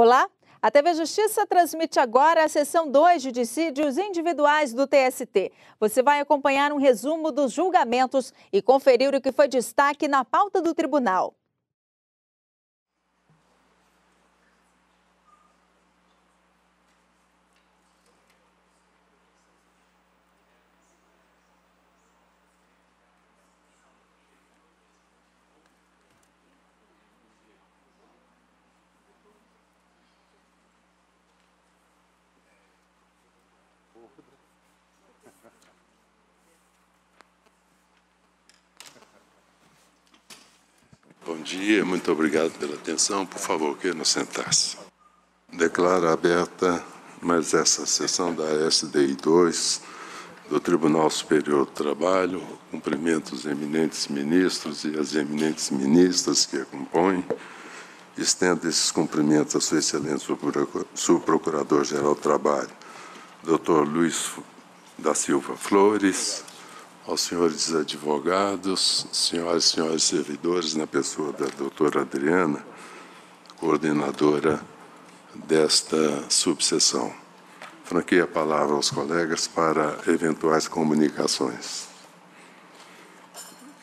Olá, a TV Justiça transmite agora a sessão 2 de dissídios individuais do TST. Você vai acompanhar um resumo dos julgamentos e conferir o que foi destaque na pauta do tribunal. Bom dia, muito obrigado pela atenção. Por favor, queiram sentar-se. Declaro aberta mais essa sessão da SDI 2 do Tribunal Superior do Trabalho. Cumprimento os eminentes ministros e as eminentes ministras que a compõem. Estendo esses cumprimentos à Sua Excelência, Subprocurador-Geral do Trabalho, Dr. Luiz da Silva Flores, aos senhores advogados, senhoras e senhores servidores, na pessoa da doutora Adriana, coordenadora desta subseção. Franqueio a palavra aos colegas para eventuais comunicações.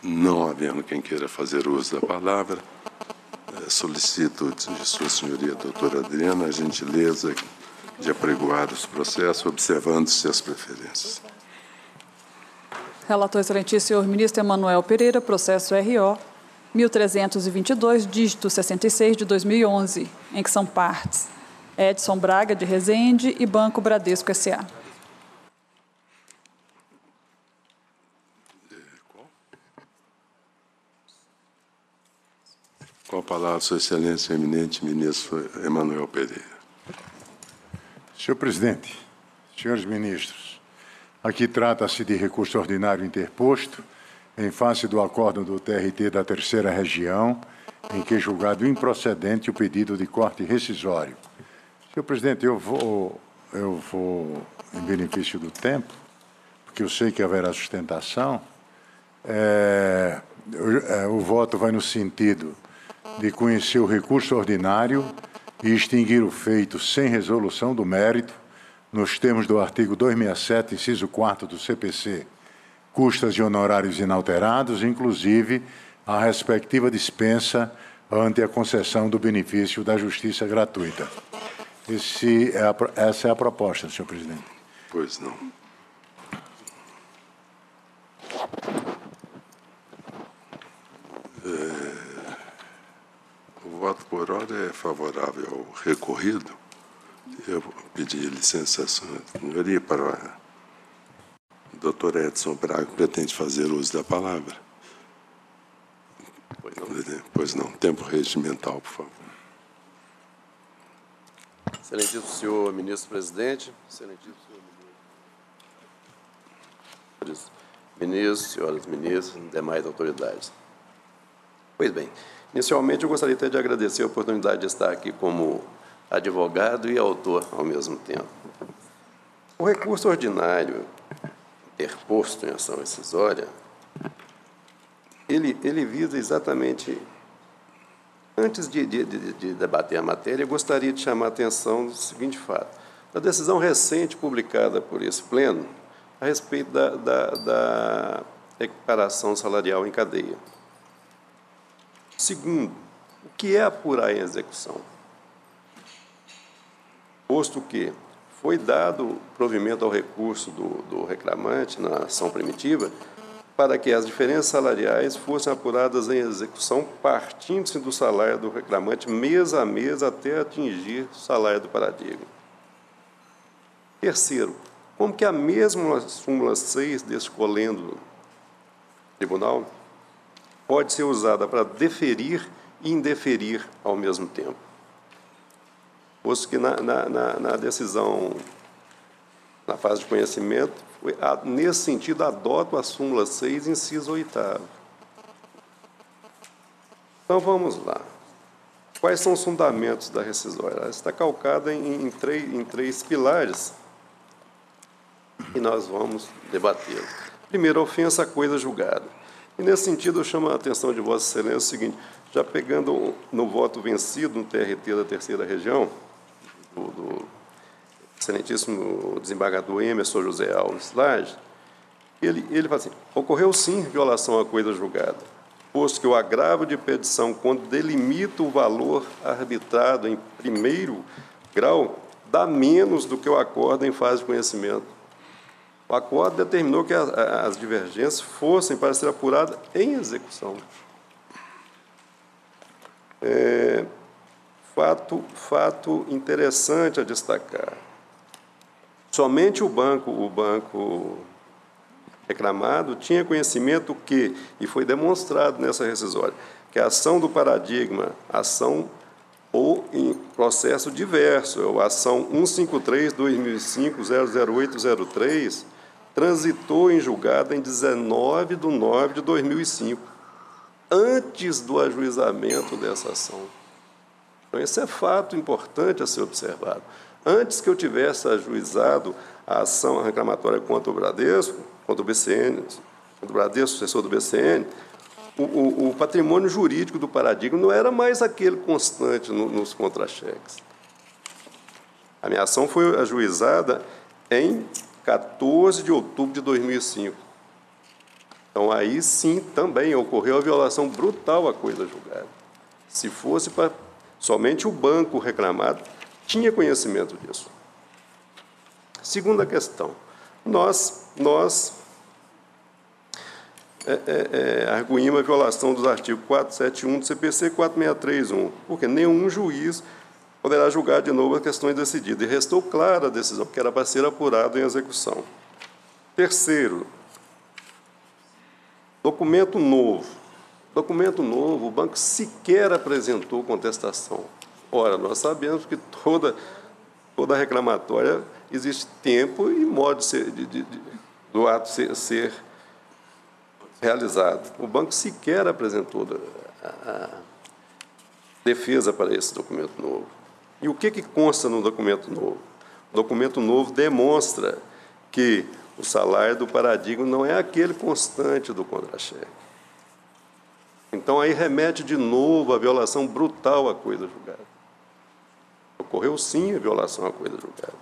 Não havendo quem queira fazer uso da palavra, solicito de Sua Senhoria, doutora Adriana, a gentileza de apregoar os processos, observando-se as preferências. Relator excelentíssimo senhor ministro Emanuel Pereira, processo RO 1322, dígito 66 de 2011, em que são partes Edson Braga de Resende e Banco Bradesco S.A. Com a palavra, Sua Excelência, eminente ministro Emanuel Pereira. Senhor presidente, senhores ministros, aqui trata-se de recurso ordinário interposto em face do acórdão do TRT da Terceira Região, em que é julgado improcedente o pedido de corte rescisório. Senhor presidente, eu vou, em benefício do tempo, porque eu sei que haverá sustentação, o voto vai no sentido de conhecer o recurso ordinário e extinguir o feito sem resolução do mérito, nos termos do artigo 267, inciso 4 do CPC, custas e honorários inalterados, inclusive a respectiva dispensa ante a concessão do benefício da justiça gratuita. Essa é a proposta, senhor presidente. Pois não. O voto por ordem é favorável ao recorrido. Eu vou pedir licença, senhoria, para o doutor Edson Braga, que pretende fazer uso da palavra. Pois não. Tempo regimental, por favor. Excelentíssimo senhor ministro-presidente, excelentíssimo senhor ministro, senhoras ministras e demais autoridades. Pois bem, inicialmente eu gostaria até de agradecer a oportunidade de estar aqui como advogado e autor ao mesmo tempo. O recurso ordinário interposto em ação rescisória, ele visa exatamente, antes de debater a matéria, eu gostaria de chamar a atenção do seguinte fato. Da decisão recente publicada por esse pleno a respeito da equiparação salarial em cadeia. Segundo, o que é apurar em execução? Posto que foi dado provimento ao recurso do reclamante na ação primitiva para que as diferenças salariais fossem apuradas em execução partindo-se do salário do reclamante mês a mês até atingir o salário do paradigma. Terceiro, como que a mesma súmula 6 deste colendo do tribunal pode ser usada para deferir e indeferir ao mesmo tempo? Posto que na decisão, na fase de conhecimento, nesse sentido, adoto a súmula 6, inciso 8º. Então, vamos lá. Quais são os fundamentos da rescisória? Ela está calcada em três pilares e nós vamos debater. Primeiro, a ofensa à coisa julgada. E, nesse sentido, eu chamo a atenção de Vossa Excelência o seguinte, já pegando no voto vencido no TRT da Terceira Região, do excelentíssimo desembargador Emerson José Alves Lage, ele fala assim: ocorreu sim violação à coisa julgada, posto que o agravo de petição, quando delimita o valor arbitrado em primeiro grau, dá menos do que o acordo em fase de conhecimento. O acordo determinou que as divergências fossem para ser apuradas em execução. Fato interessante a destacar. Somente o banco reclamado tinha conhecimento que, e foi demonstrado nessa rescisória, que a ação do paradigma, ação ou em processo diverso, a ação 153/2005-00803, transitou em julgado em 19 de 9 de 2005, antes do ajuizamento dessa ação. Então, esse é fato importante a ser observado. Antes que eu tivesse ajuizado a ação reclamatória contra o Bradesco, contra o BCN, contra o Bradesco, sucessor do BCN, o patrimônio jurídico do paradigma não era mais aquele constante nos contra-cheques. A minha ação foi ajuizada em 14 de outubro de 2005. Então, aí sim, também ocorreu a violação brutal à coisa julgada. Se fosse para somente o banco reclamado, tinha conhecimento disso. Segunda questão, nós arguímos a violação dos artigos 471 do CPC e 4631, porque nenhum juiz poderá julgar de novo as questões decididas, e restou clara a decisão, porque era para ser apurado em execução. Terceiro, documento novo. Documento novo, o banco sequer apresentou contestação. Ora, nós sabemos que toda reclamatória existe tempo e modo do ato ser realizado. O banco sequer apresentou a defesa para esse documento novo. E o que consta no documento novo? O documento novo demonstra que o salário do paradigma não é aquele constante do contra-cheque. Então, aí remete de novo à violação brutal à coisa julgada. Ocorreu, sim, a violação à coisa julgada.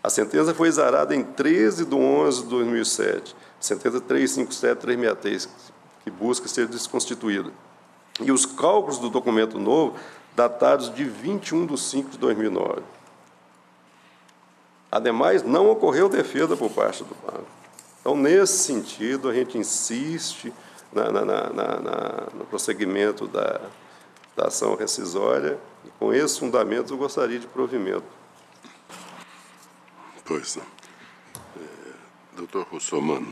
A sentença foi exarada em 13 de 11 de 2007, sentença 357-363, que busca ser desconstituída. E os cálculos do documento novo, datados de 21 de 5 de 2009. Ademais, não ocorreu defesa por parte do banco. Então, nesse sentido, a gente insiste no prosseguimento da ação rescisória, e com esses fundamentos eu gostaria de provimento. Pois não. Doutor Russomano,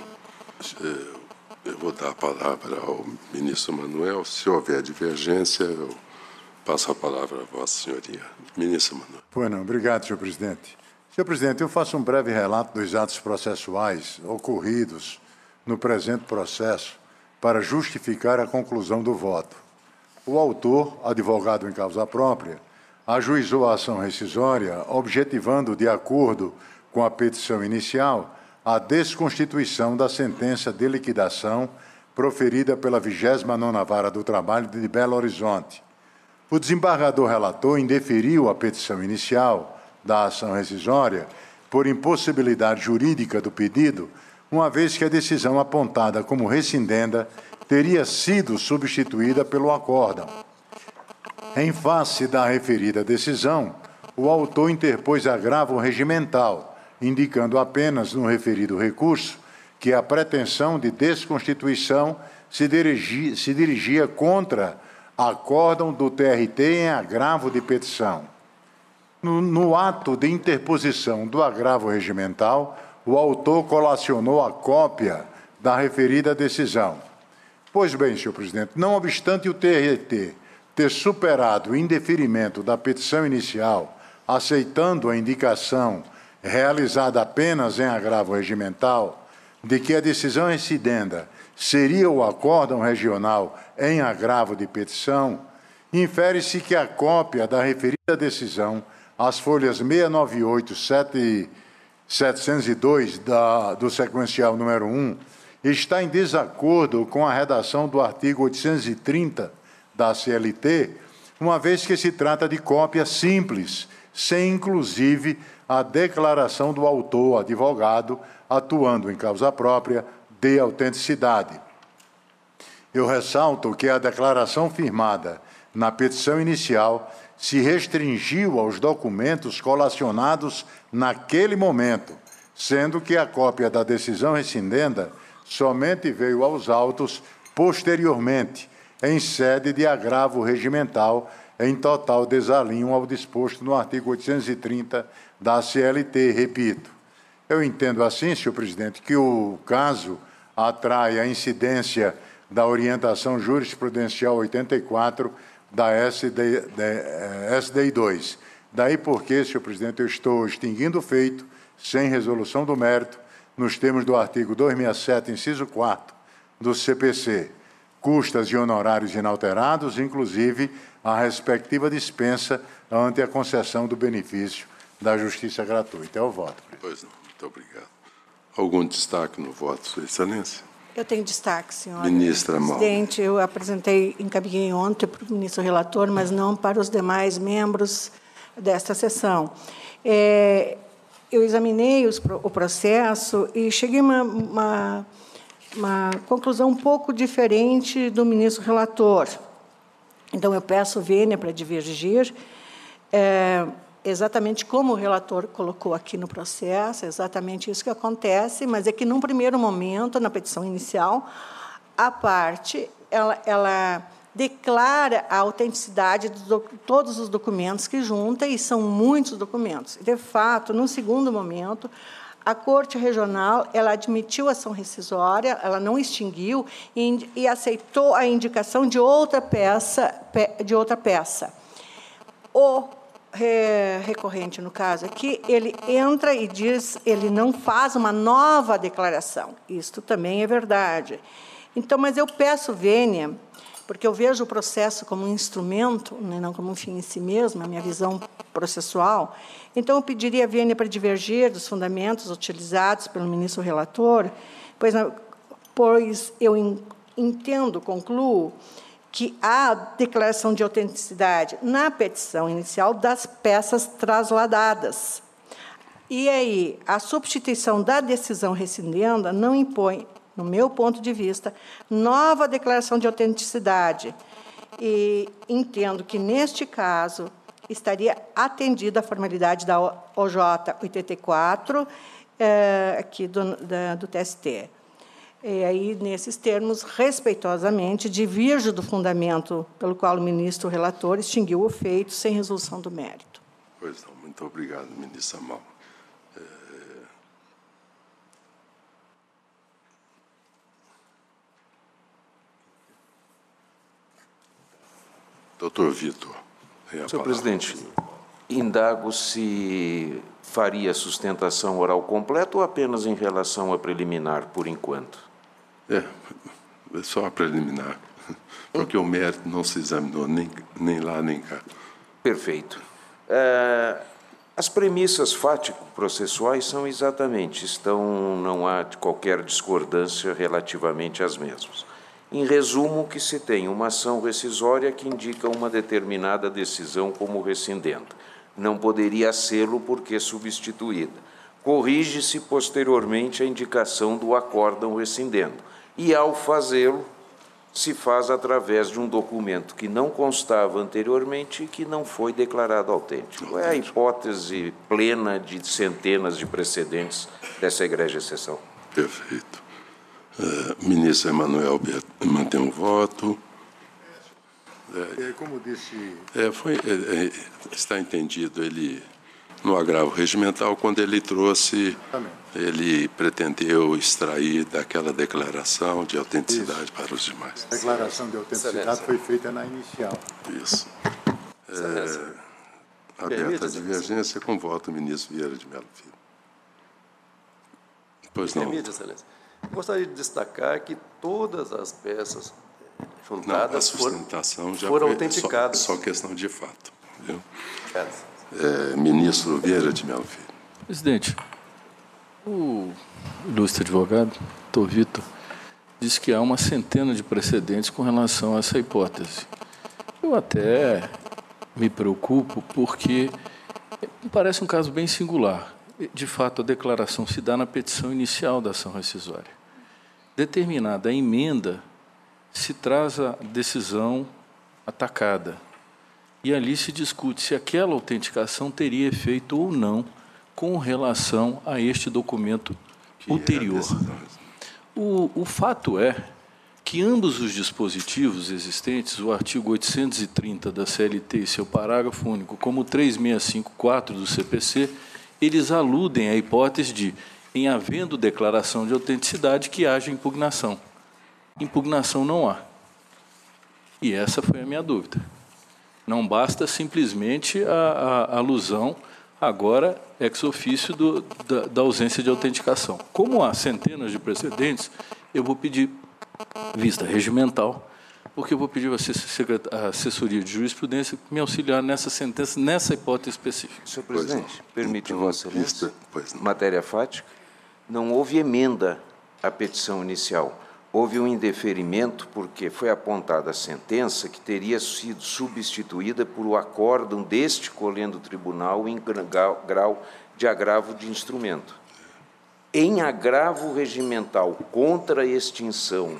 eu vou dar a palavra ao ministro Manuel. Se houver divergência, eu passo a palavra a Vossa Senhoria. Ministro Manuel. Pois não, obrigado, senhor presidente. Senhor presidente, eu faço um breve relato dos atos processuais ocorridos no presente processo para justificar a conclusão do voto. O autor, advogado em causa própria, ajuizou a ação rescisória, objetivando, de acordo com a petição inicial, a desconstituição da sentença de liquidação proferida pela 29ª Vara do Trabalho de Belo Horizonte. O desembargador relator indeferiu a petição inicial da ação rescisória por impossibilidade jurídica do pedido, uma vez que a decisão apontada como rescindenda teria sido substituída pelo acórdão. Em face da referida decisão, o autor interpôs agravo regimental, indicando apenas no referido recurso que a pretensão de desconstituição se dirigia contra acórdão do TRT em agravo de petição. No ato de interposição do agravo regimental, o autor colacionou a cópia da referida decisão. Pois bem, senhor presidente, não obstante o TRT ter superado o indeferimento da petição inicial, aceitando a indicação realizada apenas em agravo regimental, de que a decisão rescindenda seria o acórdão regional em agravo de petição, infere-se que a cópia da referida decisão, as folhas 698 e 702 do sequencial número 1, está em desacordo com a redação do artigo 830 da CLT, uma vez que se trata de cópia simples, sem, inclusive, a declaração do autor, advogado, atuando em causa própria, de autenticidade. Eu ressalto que a declaração firmada na petição inicial se restringiu aos documentos colacionados naquele momento, sendo que a cópia da decisão rescindenda somente veio aos autos posteriormente, em sede de agravo regimental, em total desalinho ao disposto no artigo 830 da CLT, repito. Eu entendo assim, senhor presidente, que o caso atrai a incidência da orientação jurisprudencial 84 da SDI 2. Daí porque, senhor presidente, eu estou extinguindo o feito, sem resolução do mérito, nos termos do artigo 267, inciso 4 do CPC, custas e honorários inalterados, inclusive a respectiva dispensa ante a concessão do benefício da justiça gratuita. É o voto. Pois não, muito obrigado. Algum destaque no voto, Sua Excelência? Eu tenho destaque, senhor presidente. Eu encaminhei ontem para o ministro relator, mas não para os demais membros desta sessão. Eu examinei o processo e cheguei a uma conclusão um pouco diferente do ministro relator. Então, eu peço vênia para divergir, exatamente como o relator colocou aqui no processo, é exatamente isso que acontece, mas é que, num primeiro momento, na petição inicial, a parte ela declara a autenticidade de todos os documentos que junta, e são muitos documentos. De fato, no segundo momento, a Corte Regional ela admitiu a ação rescisória, ela não extinguiu e aceitou a indicação de outra peça. O recorrente, no caso aqui, ele entra e diz, ele não faz uma nova declaração. Isto também é verdade. Então, mas eu peço vênia, porque eu vejo o processo como um instrumento, não como um fim em si mesmo, a minha visão processual. Então, eu pediria vênia para divergir dos fundamentos utilizados pelo ministro relator, pois eu entendo, concluo, que há declaração de autenticidade na petição inicial das peças trasladadas. E aí, a substituição da decisão rescindenda não impõe, no meu ponto de vista, nova declaração de autenticidade. E entendo que, neste caso, estaria atendida a formalidade da OJ 84, aqui do TST. E aí, nesses termos, respeitosamente, diverjo do fundamento pelo qual o ministro relator extinguiu o feito sem resolução do mérito. Pois não, muito obrigado, ministro Amal. Doutor Vitor. Senhor presidente, indago se faria sustentação oral completa ou apenas em relação à preliminar, por enquanto? É só a preliminar, porque o mérito não se examinou nem lá nem cá. Perfeito. As premissas fático-processuais são exatamente, não há qualquer discordância relativamente às mesmas. Em resumo, que se tem uma ação rescisória que indica uma determinada decisão como rescindenda. Não poderia sê-lo porque substituída. Corrige-se posteriormente a indicação do acórdão rescindendo. E, ao fazê-lo, se faz através de um documento que não constava anteriormente e que não foi declarado autêntico. É a hipótese plena de centenas de precedentes dessa egrégia exceção. Perfeito. Ministro Emanuel mantém o voto. Como disse... está entendido, ele, no agravo regimental, quando ele trouxe, ele pretendeu extrair daquela declaração de autenticidade para os demais. A declaração de autenticidade foi feita na inicial. Isso. Aberta a divergência, com voto, ministro Vieira de Mello Filho. Pois não. Permite, Excelência. Gostaria de destacar que todas as peças juntadas foram autenticadas. Só questão de fato. Viu? Ministro Vieira de Mello Filho. Presidente, o ilustre advogado, doutor Vitor, disse que há uma centena de precedentes com relação a essa hipótese. Eu até me preocupo porque Me parece um caso bem singular. De fato, a declaração se dá na petição inicial da ação rescisória. Determinada a emenda, se traz a decisão atacada. E ali se discute se aquela autenticação teria efeito ou não com relação a este documento ulterior. O fato é que ambos os dispositivos existentes, o artigo 830 da CLT e seu parágrafo único, como o 3654 do CPC, eles aludem à hipótese de, em havendo declaração de autenticidade, que haja impugnação. Impugnação não há. E essa foi a minha dúvida. Não basta simplesmente a alusão, agora, ex officio da ausência de autenticação. Como há centenas de precedentes, eu vou pedir vista regimental, porque eu vou pedir à assessoria de jurisprudência me auxiliar nessa sentença, nessa hipótese específica. Senhor presidente, permite Vossa Excelência, matéria fática, não houve emenda à petição inicial. Houve um indeferimento porque foi apontada a sentença que teria sido substituída por o acórdão deste colendo tribunal em grau de agravo de instrumento. Em agravo regimental contra a extinção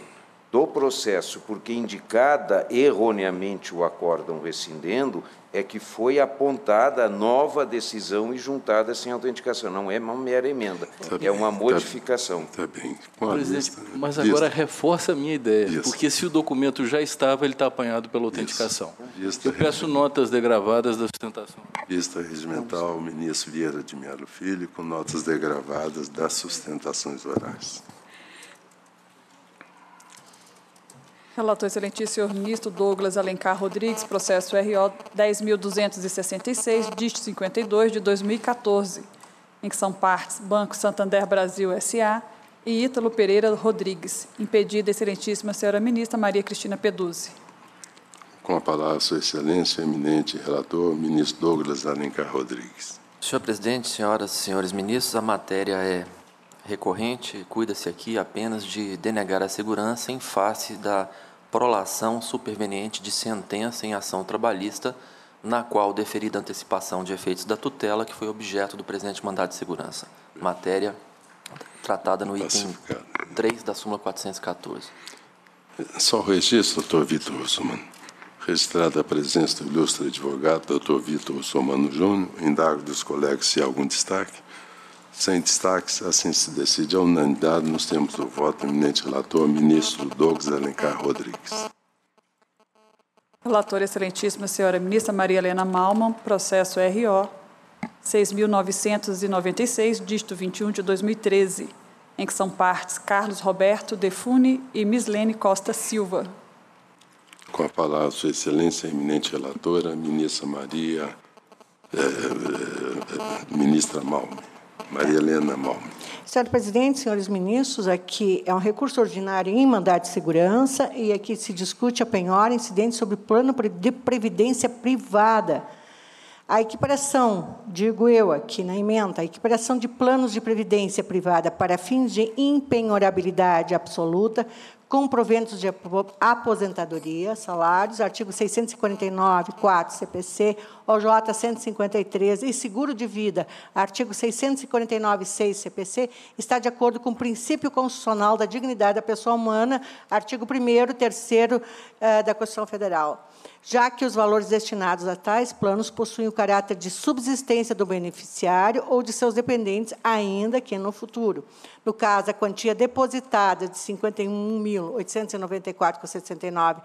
do processo, porque indicada erroneamente o acórdão rescindendo, é que foi apontada a nova decisão e juntada sem autenticação. Não é uma mera emenda, é uma modificação. Está bem. Presidente, mas agora reforça a minha ideia, porque se o documento já estava, ele está apanhado pela autenticação. Eu peço notas degravadas da sustentação. Vista regimental, ministro Vieira de Mello Filho, com notas degravadas das sustentações orais. Relator excelentíssimo, senhor ministro Douglas Alencar Rodrigues, processo RO 10.266, dígito 52, de 2014, em que são partes Banco Santander Brasil S.A. e Ítalo Pereira Rodrigues. Impedida, excelentíssima senhora ministra Maria Cristina Peduzzi. Com a palavra, sua excelência, eminente relator, ministro Douglas Alencar Rodrigues. Senhor presidente, senhoras e senhores ministros, a matéria é recorrente, cuida-se aqui apenas de denegar a segurança em face da prolação superveniente de sentença em ação trabalhista, na qual deferida a antecipação de efeitos da tutela, que foi objeto do presente mandado de segurança. Matéria tratada no item 3 da súmula 414. Só o registro, doutor Vitor Russomano. Registrada a presença do ilustre advogado, doutor Vitor Russomano Júnior, indago dos colegas se há algum destaque. Sem destaques, assim se decide a unanimidade nos termos do voto do eminente relator, ministro Douglas Alencar Rodrigues. Relatora excelentíssima senhora ministra Maria Helena Malman, processo RO 6.996, dígito 21 de 2013, em que são partes Carlos Roberto Defune e Mislene Costa Silva. Com a palavra, sua excelência, eminente relatora, ministra ministra Malman. Maria Helena Malman. Senhor presidente, senhores ministros, aqui é um recurso ordinário em mandado de segurança e aqui se discute a penhora incidente sobre o plano de previdência privada. A equiparação, digo eu aqui na emenda, a equiparação de planos de previdência privada para fins de impenhorabilidade absoluta com proventos de aposentadoria, salários, artigo 649, 4 CPC, OJ 153 e seguro de vida, artigo 649, 6 CPC, está de acordo com o princípio constitucional da dignidade da pessoa humana, artigo 1º, 3º da Constituição Federal, já que os valores destinados a tais planos possuem o caráter de subsistência do beneficiário ou de seus dependentes, ainda que no futuro. No caso, a quantia depositada de R$ 51.894,69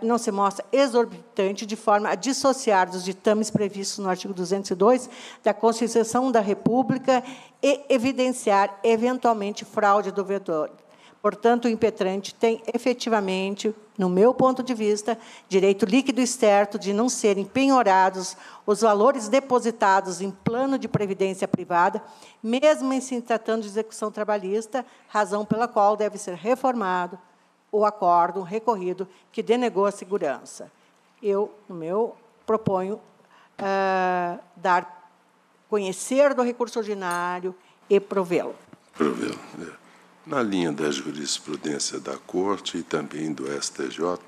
não se mostra exorbitante, de forma a dissociar dos ditames previstos no artigo 202 da Constituição da República e evidenciar, eventualmente, fraude do devedor. Portanto, o impetrante tem, efetivamente, no meu ponto de vista, direito líquido e certo de não serem penhorados os valores depositados em plano de previdência privada, mesmo em se tratando de execução trabalhista, razão pela qual deve ser reformado o acórdão recorrido que denegou a segurança. Eu, no meu, proponho conhecer do recurso ordinário e provê-lo. Provê-lo, Na linha da jurisprudência da Corte e também do STJ,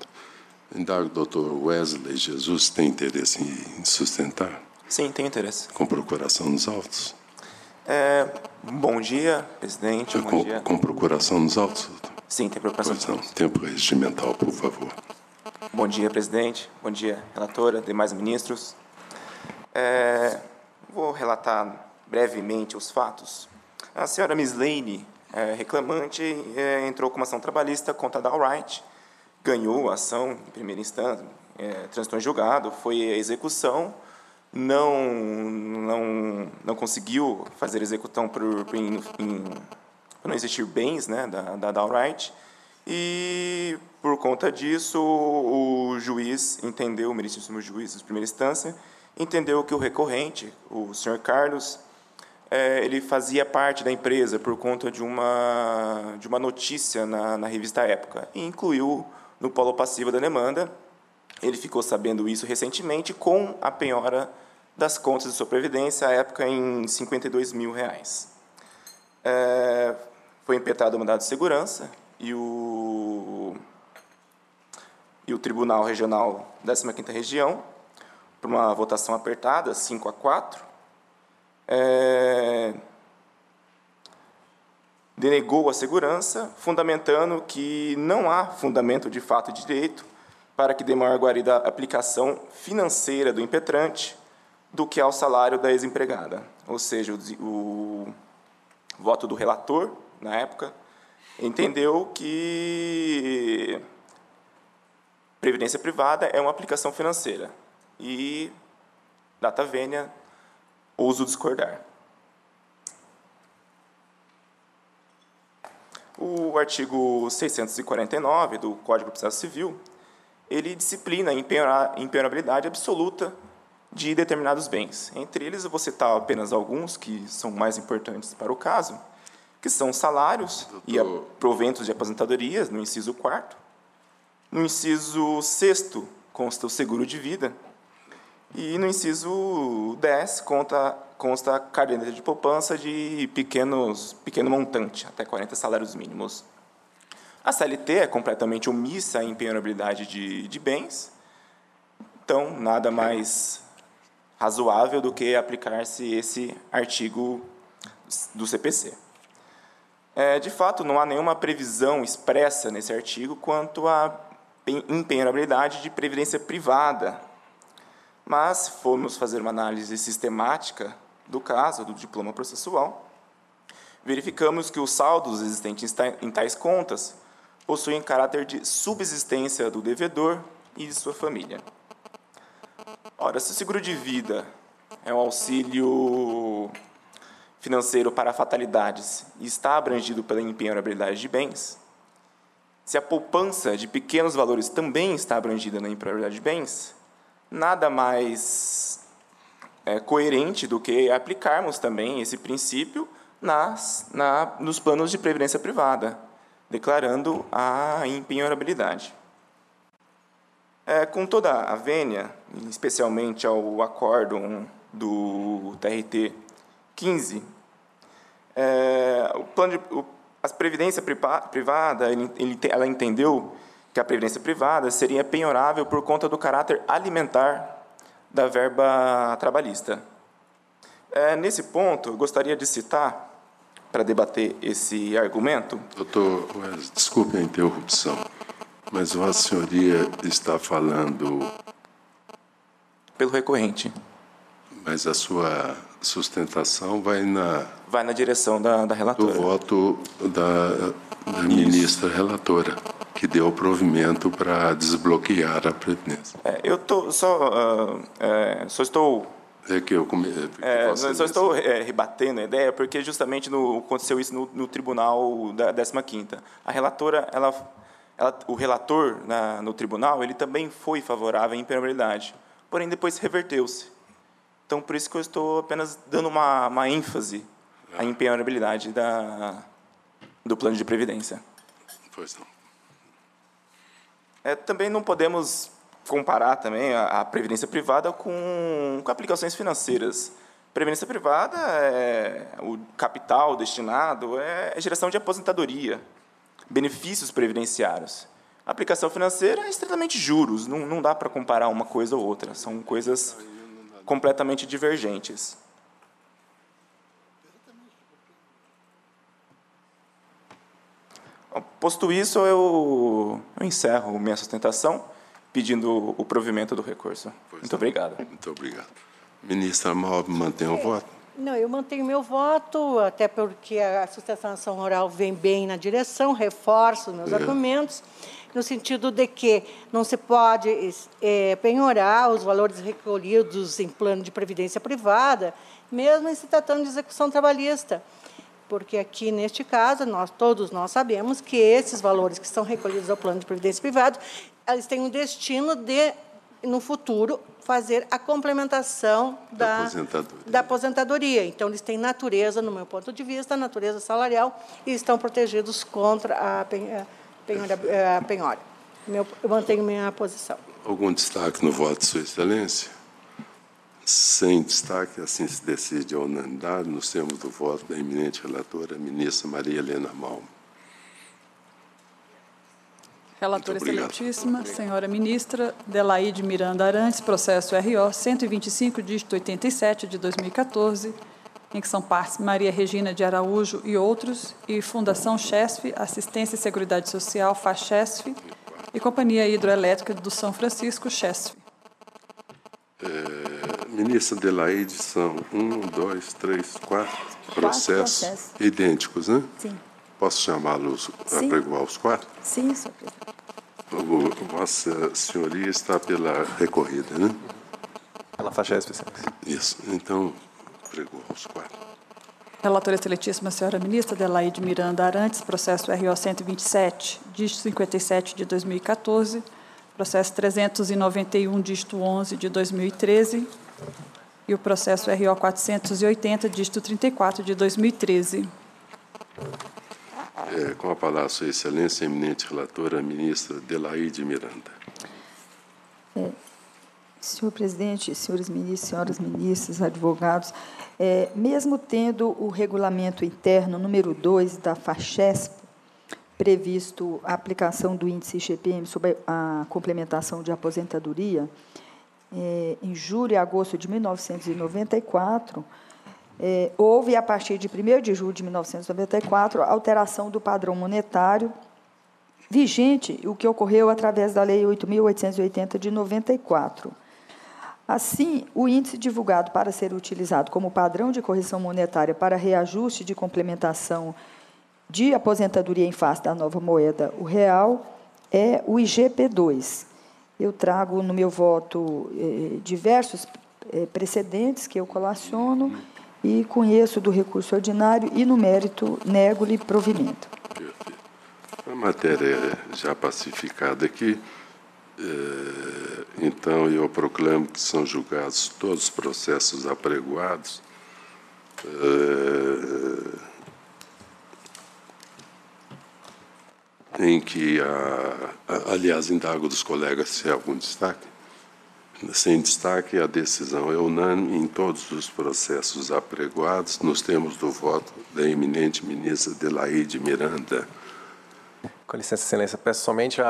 indago o doutor Wesley Jesus tem interesse em sustentar? Sim, tenho interesse. Com procuração nos autos? Bom dia, presidente. Bom dia. Com procuração nos autos? Sim, tem procuração nos autos. Tempo regimental, por favor. Bom dia, presidente. Bom dia, relatora, demais ministros. Vou relatar brevemente os fatos. A senhora Mislane, reclamante, entrou com uma ação trabalhista contra a Dalright, ganhou a ação em primeira instância, transitou em julgado, foi a execução, não conseguiu fazer execução por não existir bens, né, da Dalright, e por conta disso o juiz entendeu, o meritíssimo juiz de primeira instância, entendeu que o recorrente, o senhor Carlos, ele fazia parte da empresa por conta de uma notícia na revista Época e incluiu no polo passivo da demanda. Ele ficou sabendo isso recentemente com a penhora das contas de sua previdência, à época em R$ 52 mil. Foi impetrado o mandado de segurança e o Tribunal Regional 15ª Região, por uma votação apertada, 5-4, denegou a segurança, fundamentando que não há fundamento de fato e direito para que dê maior guarida à aplicação financeira do impetrante do que ao salário da ex-empregada. Ou seja, o voto do relator, na época, entendeu que previdência privada é uma aplicação financeira. E, data vênia, ouso discordar. O artigo 649 do Código de Processo Civil, ele disciplina a impenhorabilidade absoluta de determinados bens. Entre eles, eu vou citar apenas alguns que são mais importantes para o caso, que são salários e proventos de aposentadorias, no inciso 4º. No inciso 6º, consta o seguro de vida. E no inciso 10, consta a caderneta de poupança de pequeno montante, até 40 salários mínimos. A CLT é completamente omissa à impenhorabilidade de bens, então nada mais razoável do que aplicar-se esse artigo do CPC. De fato, não há nenhuma previsão expressa nesse artigo quanto à impenhorabilidade de previdência privada, mas, se formos fazer uma análise sistemática do caso, do diploma processual, verificamos que os saldos existentes em tais contas possuem caráter de subsistência do devedor e de sua família. Ora, se o seguro de vida é um auxílio financeiro para fatalidades e está abrangido pela impenhorabilidade de bens, se a poupança de pequenos valores também está abrangida na impenhorabilidade de bens, nada mais coerente do que aplicarmos também esse princípio nos planos de previdência privada, declarando a impenhorabilidade. Com toda a vênia, especialmente ao acórdão do TRT 15, a previdência privada, ela entendeu que a previdência privada seria penhorável por conta do caráter alimentar da verba trabalhista. Nesse ponto, eu gostaria de citar, para debater esse argumento... Doutor, desculpe a interrupção, mas Vossa Senhoria está falando... Pelo recorrente. Mas a sua sustentação vai na direção da relatora. Do voto da ministra relatora, que deu o provimento para desbloquear a previdência. Eu só estou rebatendo a ideia, porque justamente aconteceu isso no tribunal da 15ª. A relatora, o relator no tribunal, ele também foi favorável à impenhorabilidade, porém depois reverteu-se. Então, por isso que eu estou apenas dando uma ênfase à impenhorabilidade do plano de previdência. Pois não. Também não podemos comparar também a previdência privada com aplicações financeiras. Previdência privada o capital destinado é geração de aposentadoria, benefícios previdenciários. A aplicação financeira é estritamente juros, não dá para comparar uma coisa ou outra, são coisas... completamente divergentes. Posto isso, eu encerro minha sustentação, pedindo o provimento do recurso. Muito obrigado. Muito obrigado. Ministra Malba, mantém o voto? Não, eu mantenho meu voto, até porque a sustentação oral vem bem na direção, reforço os meus argumentos, no sentido de que não se pode penhorar os valores recolhidos em plano de previdência privada, mesmo em se tratando de execução trabalhista. Porque aqui, neste caso, todos nós sabemos que esses valores que são recolhidos ao plano de previdência privado, eles têm um destino de, no futuro, fazer a complementação da aposentadoria. Então, eles têm natureza, no meu ponto de vista, natureza salarial, e estão protegidos contra a penhora. Eu mantenho minha posição. Algum destaque no voto, Sua Excelência? Sem destaque, assim se decide a unanimidade, nos termos do voto da eminente relatora, a ministra Maria Helena Malba. Relatora excelentíssima, senhora ministra Delaide Miranda Arantes, processo RO 125, dígito 87, de 2014, em que são partes Maria Regina de Araújo e outros, e Fundação CHESF, Assistência e Seguridade Social, FACHESF, e Companhia Hidroelétrica do São Francisco, CHESF. Ministra Delaide, são 1, 2, 3, 4 processos idênticos, né? Sim. Posso chamá-los para apregoar os 4? Sim, senhor presidente. Vossa Senhoria está pela recorrida, né? Pela FACHESP, excelência. Isso. Então, apregoar os 4. Relatora excelentíssima, senhora ministra Delaide Miranda Arantes, processo RO 127, dígito 57, de 2014, processo 391, dígito 11, de 2013, e o processo RO 480, dígito 34, de 2013. Com a palavra, Sua Excelência, a eminente relatora, a ministra Delaide Miranda. Senhor presidente, senhores ministros, senhoras ministras, advogados, mesmo tendo o regulamento interno número 2 da FACHESP, previsto a aplicação do índice IGPM sobre a complementação de aposentadoria, em julho e agosto de 1994, houve, a partir de 1º de julho de 1994, alteração do padrão monetário vigente, o que ocorreu através da Lei 8.880, de 94. Assim, o índice divulgado para ser utilizado como padrão de correção monetária para reajuste de complementação de aposentadoria em face da nova moeda, o real, é o IGP-2. Eu trago no meu voto diversos precedentes que eu colaciono e conheço do recurso ordinário e, no mérito, nego-lhe provimento. Perfeito. A matéria já pacificada aqui, então eu proclamo que são julgados todos os processos apregoados, em que, aliás, indago dos colegas se há algum destaque. Sem destaque, a decisão é unânime em todos os processos apregoados, nos termos do voto da eminente ministra Delaide Miranda. Com licença, excelência, peço somente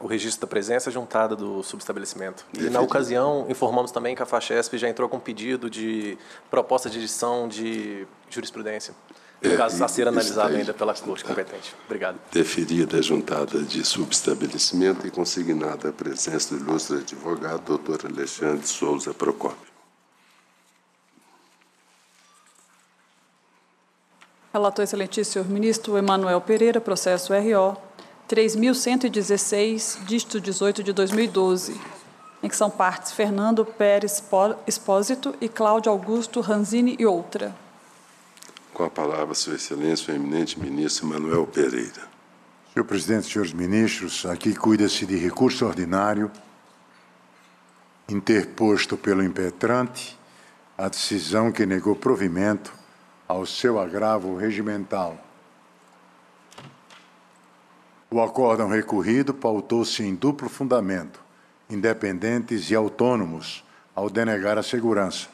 o registro da presença juntada do subestabelecimento. E, na ocasião, informamos também que a FACHESP já entrou com pedido de proposta de edição de jurisprudência, no caso a ser analisado ainda pela Corte competente. Obrigado. Deferida a juntada de subestabelecimento e consignada a presença do ilustre advogado, doutor Alexandre Souza Procópio. Relator excelentíssimo, senhor ministro Emanuel Pereira, processo RO 3.116, dígito 18, de 2012, em que são partes Fernando Pérez Espósito e Cláudio Augusto Ranzini e outra. Com a palavra, Sua Excelência, o eminente ministro Emanuel Pereira. Senhor presidente, senhores ministros, aqui cuida-se de recurso ordinário interposto pelo impetrante a decisão que negou provimento ao seu agravo regimental. O acórdão recorrido pautou-se em duplo fundamento, independentes e autônomos ao denegar a segurança.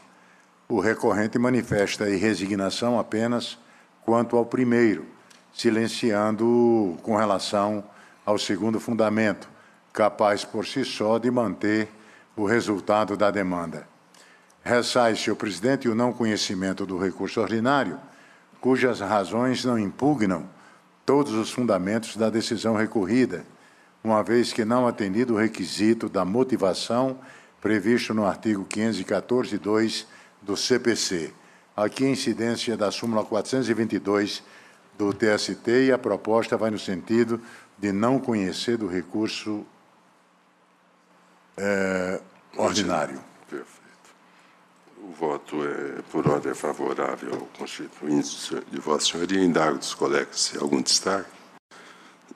O recorrente manifesta a resignação apenas quanto ao primeiro, silenciando com relação ao segundo fundamento, capaz por si só de manter o resultado da demanda. Ressai, senhor presidente, o não conhecimento do recurso ordinário, cujas razões não impugnam todos os fundamentos da decisão recorrida, uma vez que não atendido o requisito da motivação previsto no artigo 514.2 do CPC. Aqui a incidência da súmula 422 do TST e a proposta vai no sentido de não conhecer do recurso ordinário. Perfeito. O voto é por ordem favorável ao constituinte de Vossa Senhoria. Indago dos colegas se há algum destaque.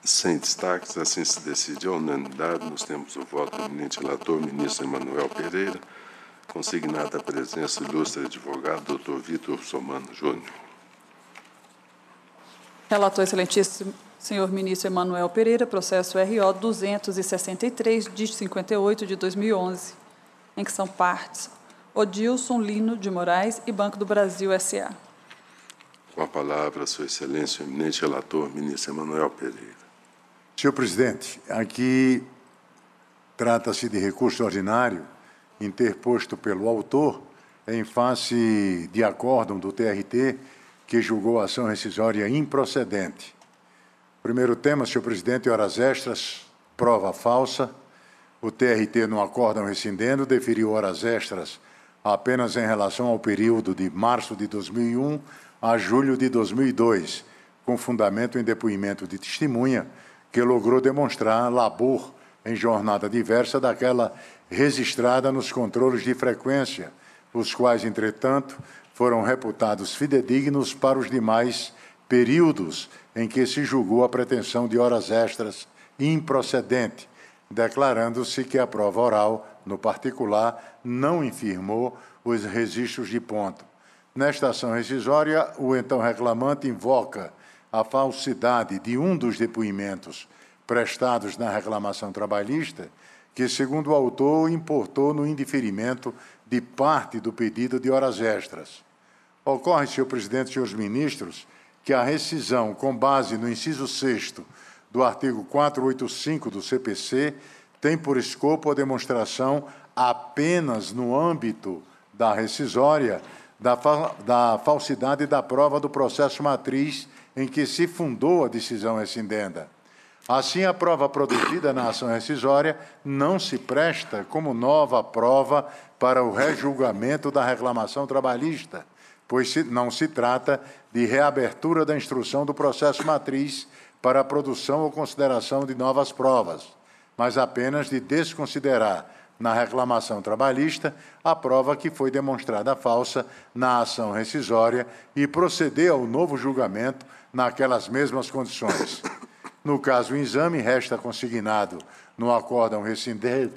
Sem destaques, assim se decide a unanimidade. Nós temos o voto do eminente relator, ministro Emanuel Pereira, consignada a presença do ilustre advogado, doutor Vitor Somano Júnior. Relator excelentíssimo senhor ministro Emanuel Pereira, processo RO 263, dígito 58 de 2011, em que são partes Odilson Lino de Moraes e Banco do Brasil S.A. Com a palavra, sua excelência, o eminente relator, ministro Emanuel Pereira. Senhor presidente, aqui trata-se de recurso ordinário interposto pelo autor em face de acórdão do TRT que julgou a ação rescisória improcedente. Primeiro tema, senhor presidente, horas extras, prova falsa. O TRT, no acórdão rescindendo, deferiu horas extras apenas em relação ao período de março de 2001 a julho de 2002, com fundamento em depoimento de testemunha, que logrou demonstrar labor em jornada diversa daquela registrada nos controles de frequência, os quais, entretanto, foram reputados fidedignos para os demais períodos em que se julgou a pretensão de horas extras improcedente, declarando-se que a prova oral, no particular, não infirmou os registros de ponto. Nesta ação rescisória, o então reclamante invoca a falsidade de um dos depoimentos prestados na reclamação trabalhista, que, segundo o autor, importou no indeferimento de parte do pedido de horas extras. Ocorre, senhor presidente e senhores ministros, que a rescisão, com base no inciso 6º do artigo 485 do CPC, tem por escopo a demonstração apenas no âmbito da rescisória da falsidade da prova do processo matriz em que se fundou a decisão rescindenda. Assim, a prova produzida na ação rescisória não se presta como nova prova para o rejulgamento da reclamação trabalhista, pois não se trata de reabertura da instrução do processo matriz para a produção ou consideração de novas provas, mas apenas de desconsiderar na reclamação trabalhista a prova que foi demonstrada falsa na ação rescisória e proceder ao novo julgamento naquelas mesmas condições. No caso, o exame resta consignado no acórdão rescindendo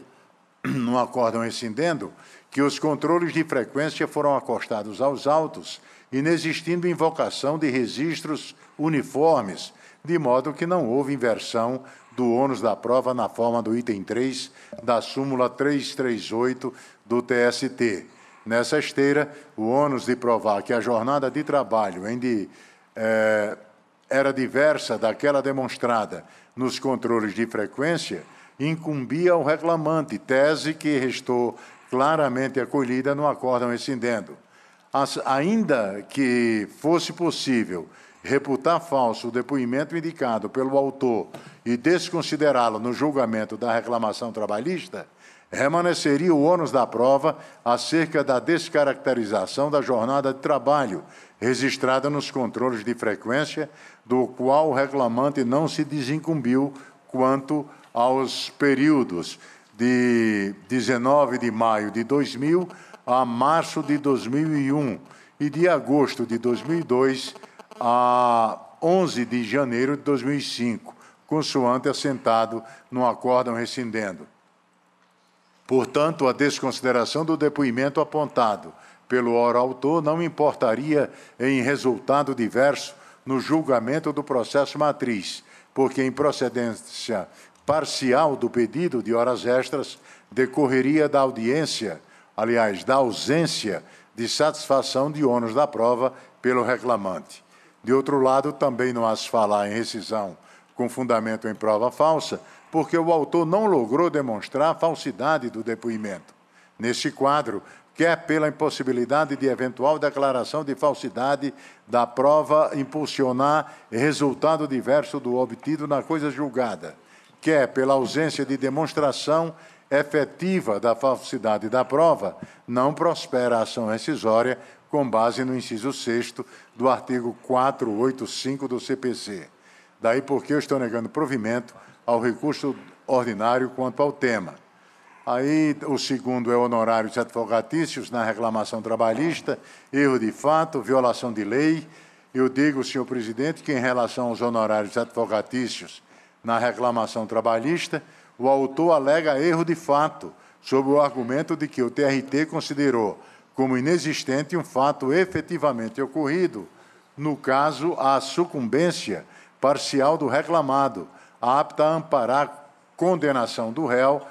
que os controles de frequência foram acostados aos autos, inexistindo invocação de registros uniformes, de modo que não houve inversão do ônus da prova na forma do item 3 da súmula 338 do TST. Nessa esteira, o ônus de provar que a jornada de trabalho era diversa daquela demonstrada nos controles de frequência, incumbia ao reclamante, tese que restou claramente acolhida no acórdão rescindendo. Ainda que fosse possível reputar falso o depoimento indicado pelo autor e desconsiderá-lo no julgamento da reclamação trabalhista, remanesceria o ônus da prova acerca da descaracterização da jornada de trabalho registrada nos controles de frequência, do qual o reclamante não se desincumbiu quanto aos períodos de 19 de maio de 2000 a março de 2001 e de agosto de 2002 a 11 de janeiro de 2005, consoante assentado no acórdão rescindendo. Portanto, a desconsideração do depoimento apontado pelo ora autor não importaria em resultado diverso no julgamento do processo matriz, porque em procedência parcial do pedido de horas extras decorreria da audiência, aliás, da ausência de satisfação de ônus da prova pelo reclamante. De outro lado, também não há se falar em rescisão com fundamento em prova falsa, porque o autor não logrou demonstrar a falsidade do depoimento. Neste quadro, quer pela impossibilidade de eventual declaração de falsidade da prova impulsionar resultado diverso do obtido na coisa julgada, quer pela ausência de demonstração efetiva da falsidade da prova, não prospera a ação rescisória com base no inciso 6º do artigo 485 do CPC. Daí porque eu estou negando provimento ao recurso ordinário quanto ao tema. Aí, o segundo é honorários advocatícios na reclamação trabalhista, erro de fato, violação de lei. Eu digo, senhor presidente, que em relação aos honorários advocatícios na reclamação trabalhista, o autor alega erro de fato, sob o argumento de que o TRT considerou como inexistente um fato efetivamente ocorrido, no caso, a sucumbência parcial do reclamado, apta a amparar condenação do réu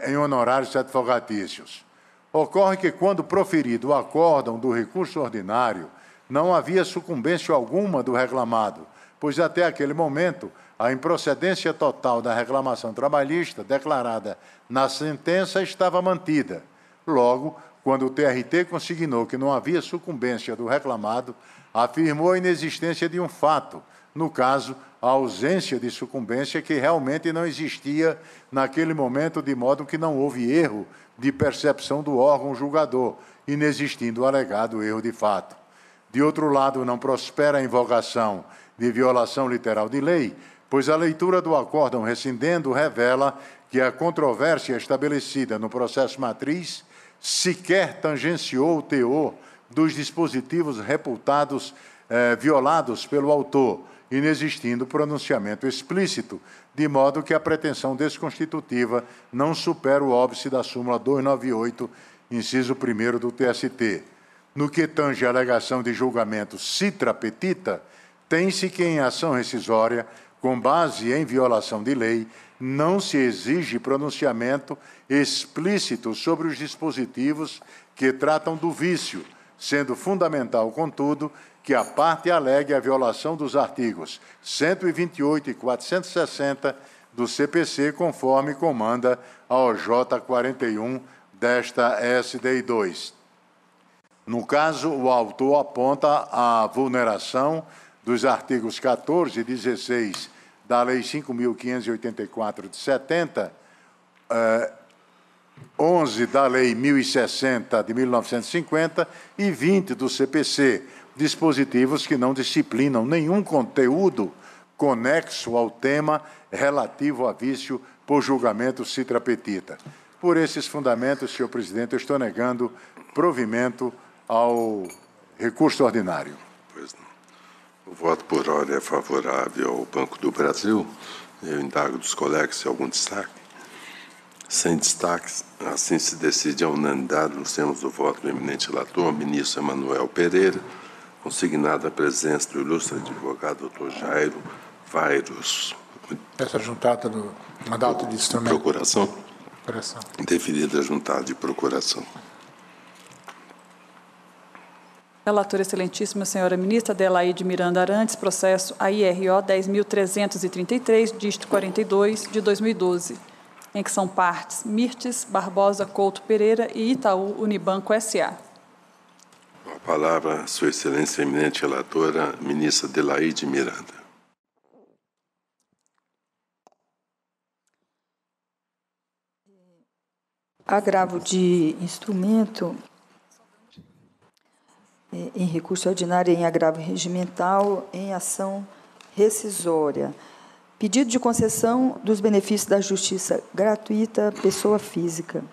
em honorários advocatícios. Ocorre que, quando proferido o acórdão do recurso ordinário, não havia sucumbência alguma do reclamado, pois até aquele momento a improcedência total da reclamação trabalhista declarada na sentença estava mantida. Logo, quando o TRT consignou que não havia sucumbência do reclamado, afirmou a inexistência de um fato, no caso, a ausência de sucumbência que realmente não existia naquele momento, de modo que não houve erro de percepção do órgão julgador, inexistindo o alegado erro de fato. De outro lado, não prospera a invocação de violação literal de lei, pois a leitura do acórdão rescindendo revela que a controvérsia estabelecida no processo matriz sequer tangenciou o teor dos dispositivos reputados violados pelo autor, inexistindo pronunciamento explícito, de modo que a pretensão desconstitutiva não supera o óbice da súmula 298, inciso 1º do TST. No que tange à alegação de julgamento citra petita, tem-se que em ação rescisória, com base em violação de lei, não se exige pronunciamento explícito sobre os dispositivos que tratam do vício, sendo fundamental, contudo, que a parte alegue a violação dos artigos 128 e 460 do CPC, conforme comanda a OJ 41 desta SDI 2. No caso, o autor aponta a vulneração dos artigos 14 e 16 da Lei 5.584 de 70, 11 da Lei 1060 de 1950 e 20 do CPC, dispositivos que não disciplinam nenhum conteúdo conexo ao tema relativo a vício por julgamento citra petita. Por esses fundamentos, senhor presidente, eu estou negando provimento ao recurso ordinário. Pois não. O voto por ordem é favorável ao Banco do Brasil. Eu indago dos colegas se há algum destaque. Sem destaques, assim se decide a unanimidade nos termos do voto do eminente relator, ministro Emanuel Pereira, consignada a presença do ilustre advogado Dr. Jairo Vairos. Peço a juntada do mandato de instrumento. Procuração? Procuração. Deferida a juntada de procuração. Relatora excelentíssima senhora ministra Adelaide Miranda Arantes, processo AIRO 10.333, dígito 42, de 2012, em que são partes Mirtes, Barbosa, Couto Pereira e Itaú Unibanco S.A. A palavra, sua excelência eminente relatora, ministra Adelaide Miranda. Agravo de instrumento em recurso ordinário em agravo regimental em ação rescisória. Pedido de concessão dos benefícios da justiça gratuita pessoa física.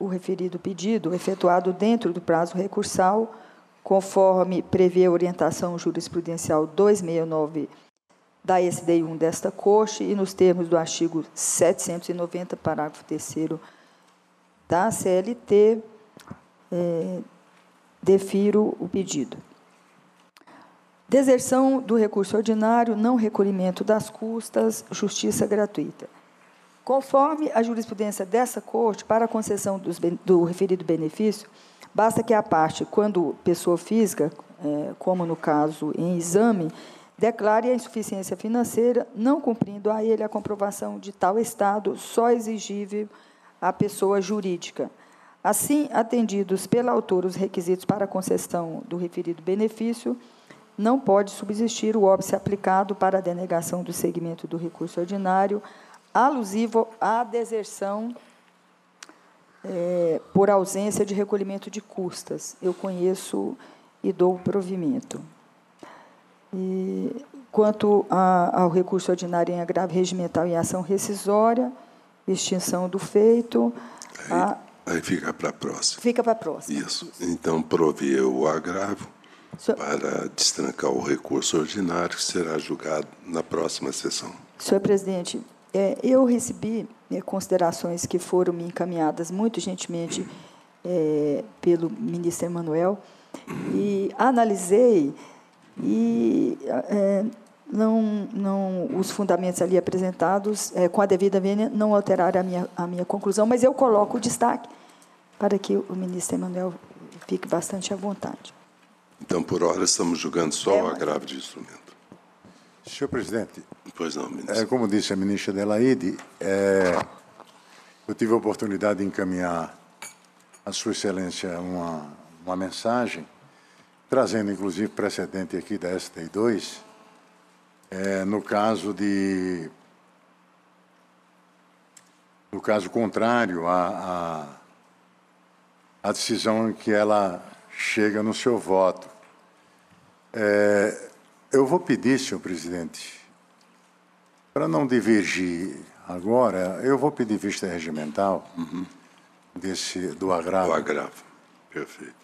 O referido pedido, efetuado dentro do prazo recursal, conforme prevê a orientação jurisprudencial 269 da SDI 1 desta Corte e nos termos do artigo 790, parágrafo 3º da CLT, defiro o pedido. Deserção do recurso ordinário, não recolhimento das custas, justiça gratuita. Conforme a jurisprudência dessa Corte, para a concessão do referido benefício, basta que a parte, quando pessoa física, como no caso em exame, declare a insuficiência financeira, não cumprindo a ele a comprovação de tal estado só exigível à pessoa jurídica. Assim, atendidos pela autora os requisitos para a concessão do referido benefício, não pode subsistir o óbice aplicado para a denegação do segmento do recurso ordinário, alusivo à deserção por ausência de recolhimento de custas. Eu conheço e dou provimento. Quanto ao recurso ordinário em agravo regimental e ação rescisória, extinção do feito... Aí fica para a próxima. Fica para a próxima. Isso. Então, provê o agravo para destrancar o recurso ordinário, que será julgado na próxima sessão. Senhor presidente, eu recebi considerações que foram me encaminhadas muito gentilmente pelo ministro Emanuel e analisei e os fundamentos ali apresentados, com a devida vênia, não alteraram a minha conclusão, mas eu coloco o destaque para que o ministro Emanuel fique bastante à vontade. Então, por hora, estamos julgando só o agravo de instrumento. Senhor presidente, pois não, ministro. Como disse a ministra Adelaide, eu tive a oportunidade de encaminhar à Sua Excelência uma mensagem, trazendo, inclusive, precedente aqui da STI2, no caso contrário à decisão em que ela chega no seu voto. Eu vou pedir, senhor presidente, para não divergir agora, eu vou pedir vista regimental do agravo. O agravo, perfeito.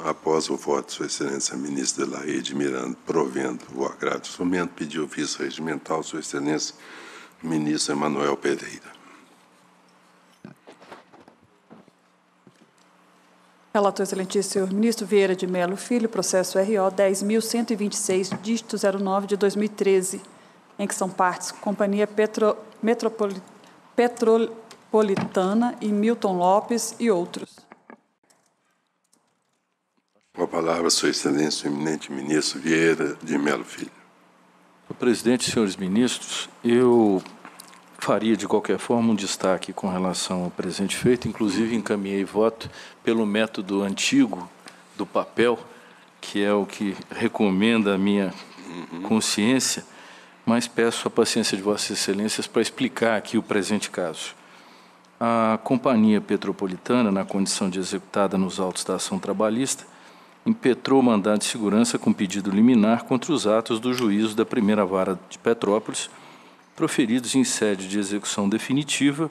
Após o voto de Sua Excelência a ministra Adelaide Miranda, provendo o agravo de instrumento, pediu vista regimental Sua Excelência ministro Emanuel Pereira. Relator excelentíssimo senhor ministro Vieira de Mello Filho, processo RO 10.126, dígito 09 de 2013, em que são partes Companhia Petropolitana e Milton Lopes e outros. Com a palavra, Sua Excelência, o eminente ministro Vieira de Mello Filho. Senhor presidente, senhores ministros, eu faria, de qualquer forma, um destaque com relação ao presente feito, inclusive encaminhei voto pelo método antigo do papel, que é o que recomenda a minha consciência, mas peço a paciência de Vossas Excelências para explicar aqui o presente caso. A Companhia Petropolitana, na condição de executada nos autos da ação trabalhista, impetrou mandado de segurança com pedido liminar contra os atos do juízo da Primeira Vara de Petrópolis, proferidos em sede de execução definitiva,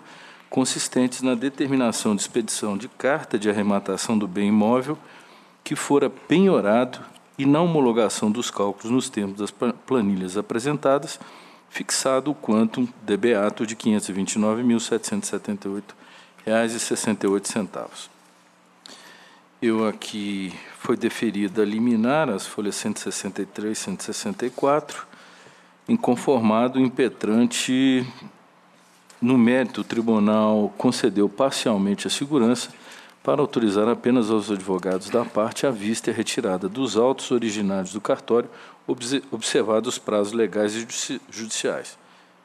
consistentes na determinação de expedição de carta de arrematação do bem imóvel que fora penhorado e na homologação dos cálculos nos termos das planilhas apresentadas, fixado o quantum de beato de R$ 529.778,68. Eu aqui foi deferida a liminar as folhas 163 e 164, inconformado, o impetrante, no mérito, o tribunal concedeu parcialmente a segurança para autorizar apenas aos advogados da parte a vista e a retirada dos autos originários do cartório, observados os prazos legais e judiciais.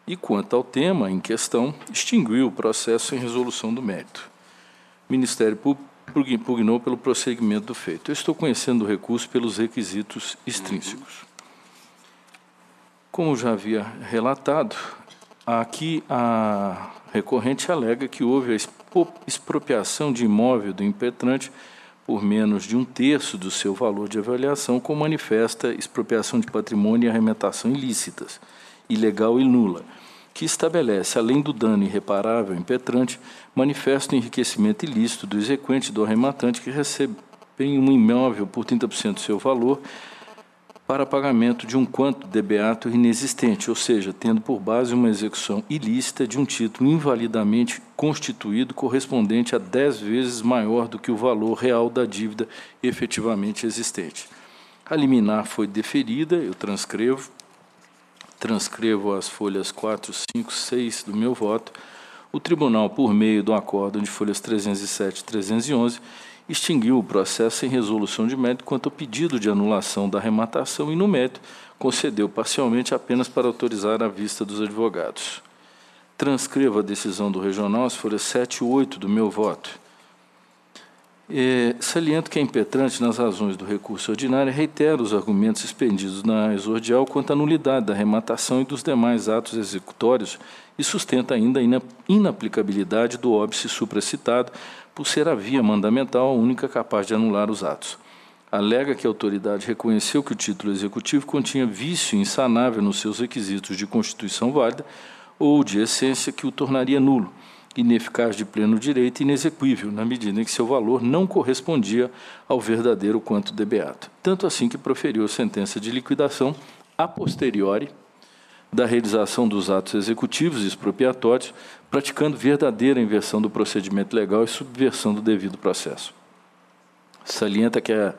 E, quanto ao tema em questão, extinguiu o processo sem resolução do mérito. O Ministério Público impugnou pelo prosseguimento do feito. Eu estou conhecendo o recurso pelos requisitos extrínsecos. Como já havia relatado, aqui a recorrente alega que houve a expropriação de imóvel do impetrante por menos de 1/3 do seu valor de avaliação, com manifesta expropriação de patrimônio e arrematação ilícitas, ilegal e nula, que estabelece, além do dano irreparável ao impetrante, manifesta o enriquecimento ilícito do exequente do arrematante que recebe um imóvel por 30% do seu valor para pagamento de um quanto de beato inexistente, ou seja, tendo por base uma execução ilícita de um título invalidamente constituído correspondente a 10 vezes maior do que o valor real da dívida efetivamente existente. A liminar foi deferida, eu transcrevo as folhas 4, 5, 6 do meu voto. O tribunal, por meio do acórdão de folhas 307 e 311, extinguiu o processo sem resolução de mérito quanto ao pedido de anulação da arrematação e, no mérito, concedeu parcialmente apenas para autorizar a vista dos advogados. transcrevo a decisão do Regional, as folhas 7 e 8 do meu voto. Saliento que a impetrante, nas razões do recurso ordinário, reitera os argumentos expendidos na exordial quanto à nulidade da arrematação e dos demais atos executórios e sustenta ainda a inaplicabilidade do óbice supracitado por ser a via mandamental a única capaz de anular os atos. Alega que a autoridade reconheceu que o título executivo continha vício insanável nos seus requisitos de constituição válida ou de essência que o tornaria nulo, ineficaz de pleno direito e inexequível, na medida em que seu valor não correspondia ao verdadeiro quanto debeato. Tanto assim que proferiu a sentença de liquidação a posteriori da realização dos atos executivos e expropriatórios, praticando verdadeira inversão do procedimento legal e subversão do devido processo. Salienta que a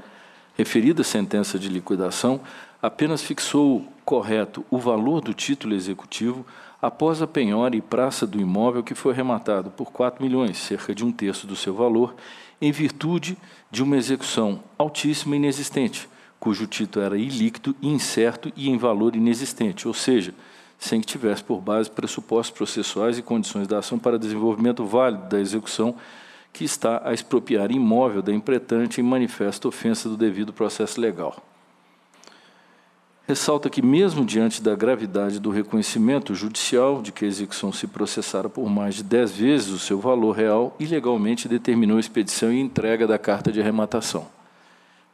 referida sentença de liquidação apenas fixou correto o valor do título executivo após a penhora e praça do imóvel que foi arrematado por 4 milhões, cerca de 1/3 do seu valor, em virtude de uma execução altíssima e inexistente, cujo título era ilíquido, incerto e em valor inexistente, ou seja, sem que tivesse por base pressupostos processuais e condições da ação para desenvolvimento válido da execução que está a expropriar imóvel da impretante em manifesta ofensa do devido processo legal. Ressalta que, mesmo diante da gravidade do reconhecimento judicial de que a execução se processara por mais de 10 vezes o seu valor real, ilegalmente determinou a expedição e entrega da carta de arrematação.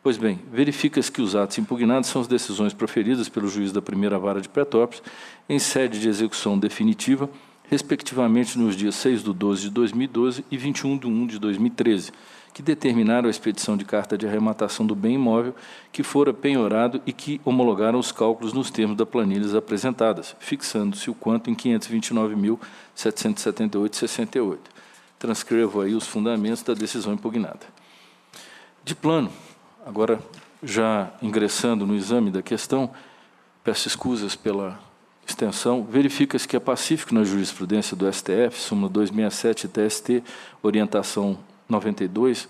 Pois bem, verifica-se que os atos impugnados são as decisões proferidas pelo juiz da primeira vara de Petrópolis em sede de execução definitiva, respectivamente nos dias 6/12 de 2012 e 21/1 de 2013, que determinaram a expedição de carta de arrematação do bem imóvel que fora penhorado e que homologaram os cálculos nos termos das planilhas apresentadas, fixando-se o quanto em 529.778,68. Transcrevo aí os fundamentos da decisão impugnada. De plano, agora já ingressando no exame da questão, peço escusas pela extensão, verifica-se que é pacífico na jurisprudência do STF, súmula 267 TST, orientação 92,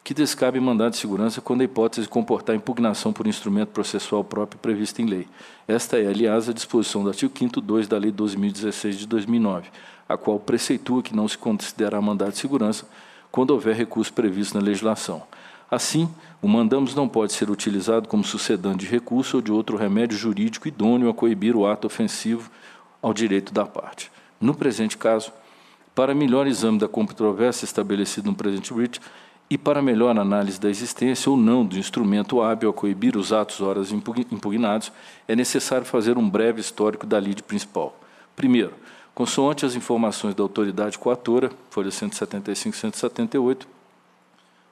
que descabe mandado de segurança quando a hipótese comportar impugnação por instrumento processual próprio previsto em lei. Esta é, aliás, a disposição do artigo 5º 2 da Lei 12.016 de 2009, a qual preceitua que não se considerará mandado de segurança quando houver recurso previsto na legislação. Assim, o mandamus não pode ser utilizado como sucedâneo de recurso ou de outro remédio jurídico idôneo a coibir o ato ofensivo ao direito da parte. No presente caso, para melhor exame da controvérsia estabelecido no presente writ e para melhor análise da existência ou não do instrumento hábil a coibir os atos horas impugnados, é necessário fazer um breve histórico da lide principal. Primeiro, consoante as informações da autoridade coatora, folha 175 e 178,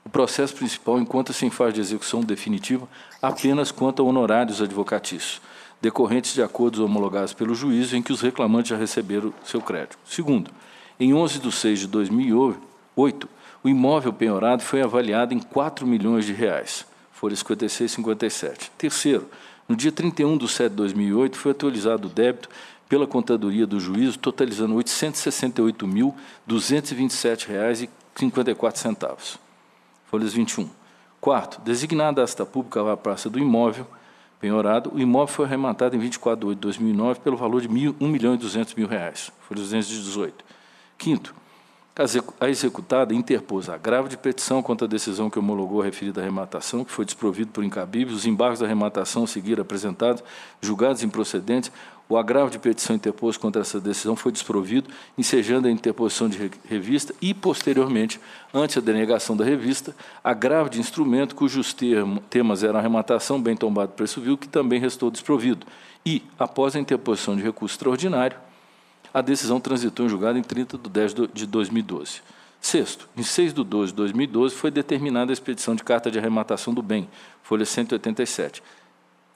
o processo principal encontra-se em fase de execução definitiva apenas quanto a honorários advocatícios, decorrentes de acordos homologados pelo juízo em que os reclamantes já receberam seu crédito. Segundo, em 11/6/2008, o imóvel penhorado foi avaliado em R$ 4 milhões, folha 56 e 57. Terceiro, no dia 31/7/2008, foi atualizado o débito pela contadoria do juízo, totalizando R$ 868.227,54. Folhas 21. Quarto, designada a asta pública a praça do imóvel penhorado, o imóvel foi arrematado em 24/8/2009 pelo valor de R$ 1.200.000, folhas 218. Quinto, a executada interpôs agravo de petição contra a decisão que homologou a referida arrematação, que foi desprovido por incabível, os embargos da arrematação a seguir apresentados, julgados improcedentes, o agravo de petição interposto contra essa decisão foi desprovido, ensejando a interposição de revista e, posteriormente, antes da denegação da revista, agravo de instrumento cujos temas eram arrematação, bem tombado preço vil, que também restou desprovido. E, após a interposição de recurso extraordinário, a decisão transitou em julgado em 30/10/2012. Sexto, em 6/12/2012, foi determinada a expedição de carta de arrematação do bem, folha 187.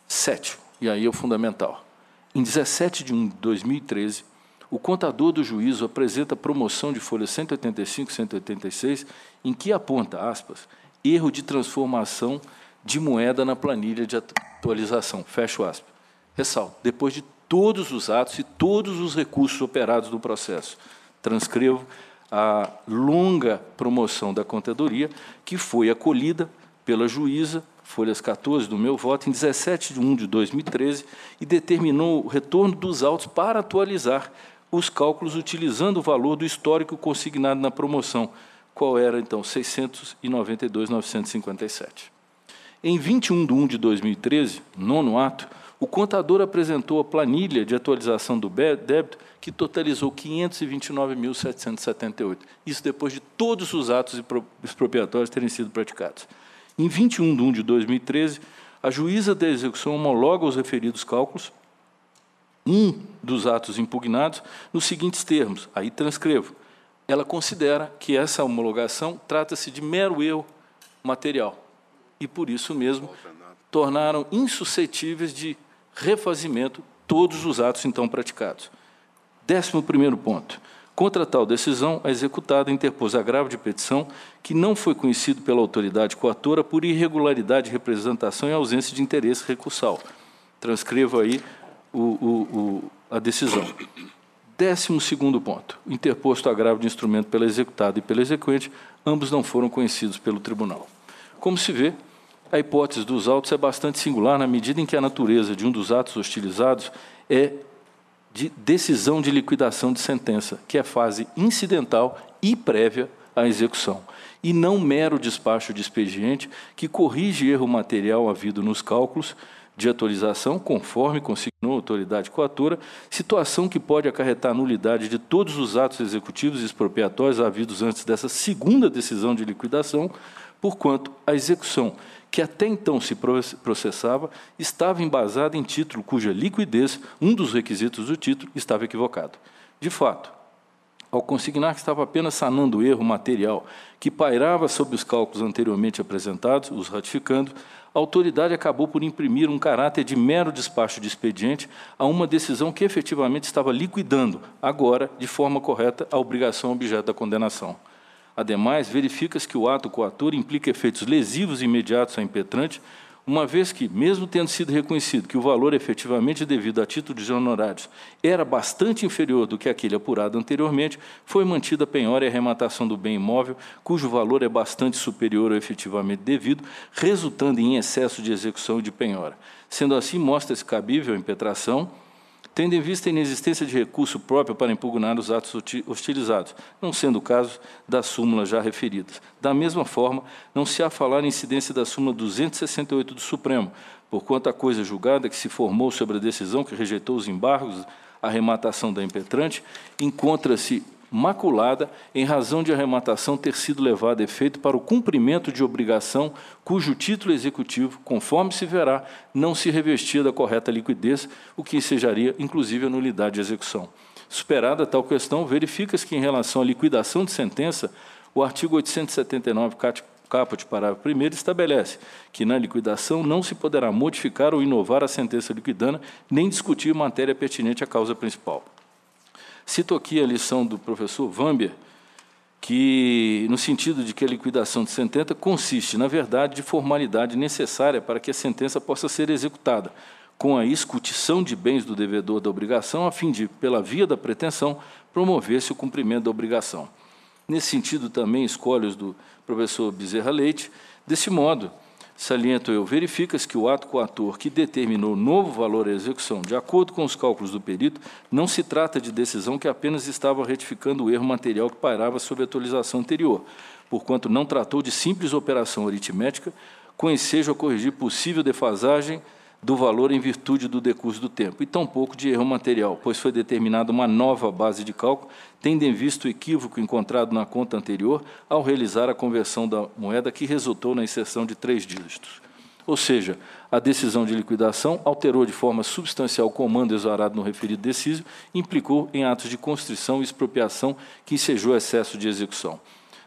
Sétimo, e aí é o fundamental. Em 17/1/2013, o contador do juízo apresenta a promoção de folha 185 e 186, em que aponta, aspas, erro de transformação de moeda na planilha de atualização, fecho aspas. Ressalto, depois de todos os atos e todos os recursos operados no processo. Transcrevo a longa promoção da contadoria, que foi acolhida pela juíza, folhas 14 do meu voto, em 17/1/2013, e determinou o retorno dos autos para atualizar os cálculos utilizando o valor do histórico consignado na promoção, qual era, então, R$ 692.957. Em 21 de 2013, nono ato, o contador apresentou a planilha de atualização do débito, que totalizou R$ 529.778. Isso depois de todos os atos expropriatórios terem sido praticados. Em 21 de 2013, a juíza da execução homologa os referidos cálculos, um dos atos impugnados, nos seguintes termos, aí transcrevo. Ela considera que essa homologação trata-se de mero erro material e, por isso mesmo, tornaram insuscetíveis de refazimento todos os atos então praticados. 11º ponto. Contra tal decisão, a executada interpôs agravo de petição que não foi conhecido pela autoridade coatora por irregularidade de representação e ausência de interesse recursal. Transcrevo aí a decisão. 12º ponto. Interposto agravo de instrumento pela executada e pela exequente, ambos não foram conhecidos pelo tribunal. Como se vê, a hipótese dos autos é bastante singular na medida em que a natureza de um dos atos hostilizados é de decisão de liquidação de sentença, que é fase incidental e prévia à execução, e não mero despacho de expediente que corrige erro material havido nos cálculos de atualização, conforme consignou a autoridade coatora, situação que pode acarretar a nulidade de todos os atos executivos expropriatórios havidos antes dessa segunda decisão de liquidação, porquanto a execução que até então se processava, estava embasada em título cuja liquidez, um dos requisitos do título, estava equivocado. De fato, ao consignar que estava apenas sanando o erro material que pairava sobre os cálculos anteriormente apresentados, os ratificando, a autoridade acabou por imprimir um caráter de mero despacho de expediente a uma decisão que efetivamente estava liquidando, agora, de forma correta, a obrigação objeto da condenação. Ademais, verifica-se que o ato coator implica efeitos lesivos e imediatos à impetrante, uma vez que, mesmo tendo sido reconhecido que o valor efetivamente devido a título de honorários era bastante inferior do que aquele apurado anteriormente, foi mantida a penhora e arrematação do bem imóvel, cujo valor é bastante superior ao efetivamente devido, resultando em excesso de execução e de penhora. Sendo assim, mostra-se cabível a impetração, tendo em vista a inexistência de recurso próprio para impugnar os atos hostilizados, não sendo o caso das súmulas já referidas. Da mesma forma, não se há falar em incidência da súmula 268 do Supremo, porquanto a coisa julgada que se formou sobre a decisão que rejeitou os embargos, a arrematação da impetrante, encontra-se maculada em razão de a arrematação ter sido levada a efeito para o cumprimento de obrigação cujo título executivo, conforme se verá, não se revestia da correta liquidez, o que ensejaria, inclusive, a nulidade de execução. Superada tal questão, verifica-se que, em relação à liquidação de sentença, o artigo 879, caput, parágrafo 1º, estabelece que, na liquidação, não se poderá modificar ou inovar a sentença liquidana, nem discutir matéria pertinente à causa principal. Cito aqui a lição do professor Vamber, que, no sentido de que a liquidação de sentença consiste, na verdade, de formalidade necessária para que a sentença possa ser executada, com a escutição de bens do devedor da obrigação, a fim de, pela via da pretensão, promover-se o cumprimento da obrigação. Nesse sentido, também escolho os do professor Bezerra Leite. Desse modo, saliento eu, verifica-se que o ato coator que determinou novo valor à execução, de acordo com os cálculos do perito, não se trata de decisão que apenas estava retificando o erro material que pairava sobre a atualização anterior, porquanto não tratou de simples operação aritmética, com ensejo a corrigir possível defasagem do valor em virtude do decurso do tempo, e tampouco de erro material, pois foi determinada uma nova base de cálculo, tendo em vista o equívoco encontrado na conta anterior ao realizar a conversão da moeda que resultou na inserção de 3 dígitos. Ou seja, a decisão de liquidação alterou de forma substancial o comando exarado no referido decísio e implicou em atos de constrição e expropriação que ensejou excesso de execução.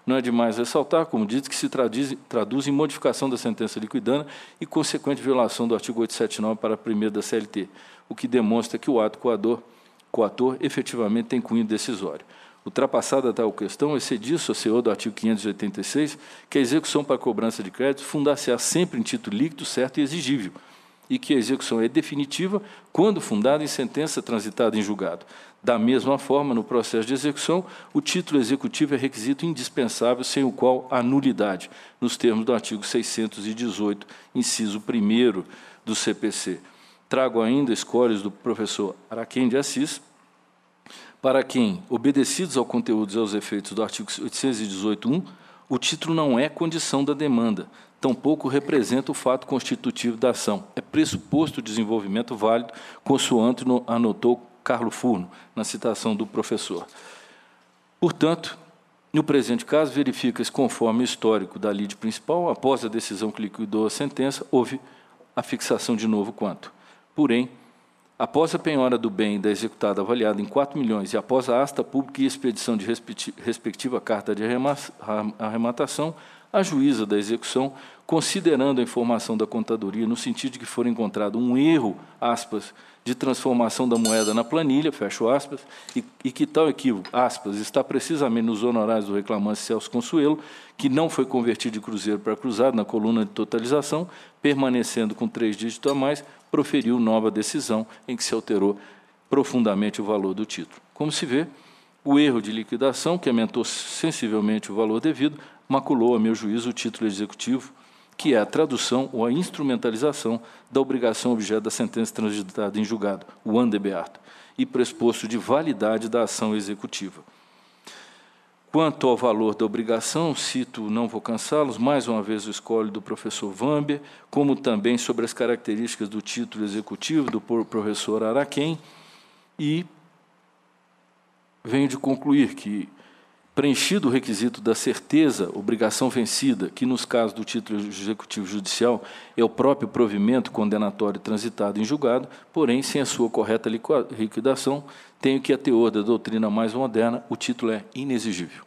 Não é demais ressaltar, como diz, que se traduz em modificação da sentença liquidana e consequente violação do artigo 879, parágrafo 1º da CLT, o que demonstra que o ato coator efetivamente tem cunho decisório. Ultrapassada tal questão, excediu-se ao senhor do artigo 586, que a execução para cobrança de crédito fundar-se-á sempre em título líquido, certo e exigível, e que a execução é definitiva quando fundada em sentença transitada em julgado. Da mesma forma, no processo de execução, o título executivo é requisito indispensável, sem o qual há nulidade, nos termos do artigo 618, inciso 1º do CPC. Trago ainda escolhas do professor Araquém de Assis, para quem, obedecidos ao conteúdo e aos efeitos do artigo 818.1, o título não é condição da demanda, tampouco representa o fato constitutivo da ação. É pressuposto o desenvolvimento válido, consoante anotou Carlo Furno, na citação do professor. Portanto, no presente caso, verifica-se, conforme o histórico da lide principal, após a decisão que liquidou a sentença, houve a fixação de novo quanto. Porém, após a penhora do bem da executada avaliada em 4 milhões e após a asta pública e expedição de respectiva carta de arrematação, a juíza da execução, considerando a informação da contadoria no sentido de que for encontrado um erro, aspas, de transformação da moeda na planilha, fecho aspas, e que tal equívoco, aspas, está precisamente nos honorários do reclamante Celso Consuelo, que não foi convertido de cruzeiro para cruzado na coluna de totalização, permanecendo com 3 dígitos a mais, proferiu nova decisão em que se alterou profundamente o valor do título. Como se vê, o erro de liquidação, que aumentou sensivelmente o valor devido, maculou, a meu juízo, o título executivo, que é a tradução ou a instrumentalização da obrigação objeto da sentença transitada em julgado, o ante beato, e pressuposto de validade da ação executiva. Quanto ao valor da obrigação, cito, não vou cansá-los, mais uma vez o escolho do professor Vamber, como também sobre as características do título executivo do professor Araquém, e venho de concluir que, preenchido o requisito da certeza, obrigação vencida, que nos casos do título executivo judicial é o próprio provimento condenatório transitado em julgado, porém, sem a sua correta liquidação, tenho que, a teor da doutrina mais moderna, o título é inexigível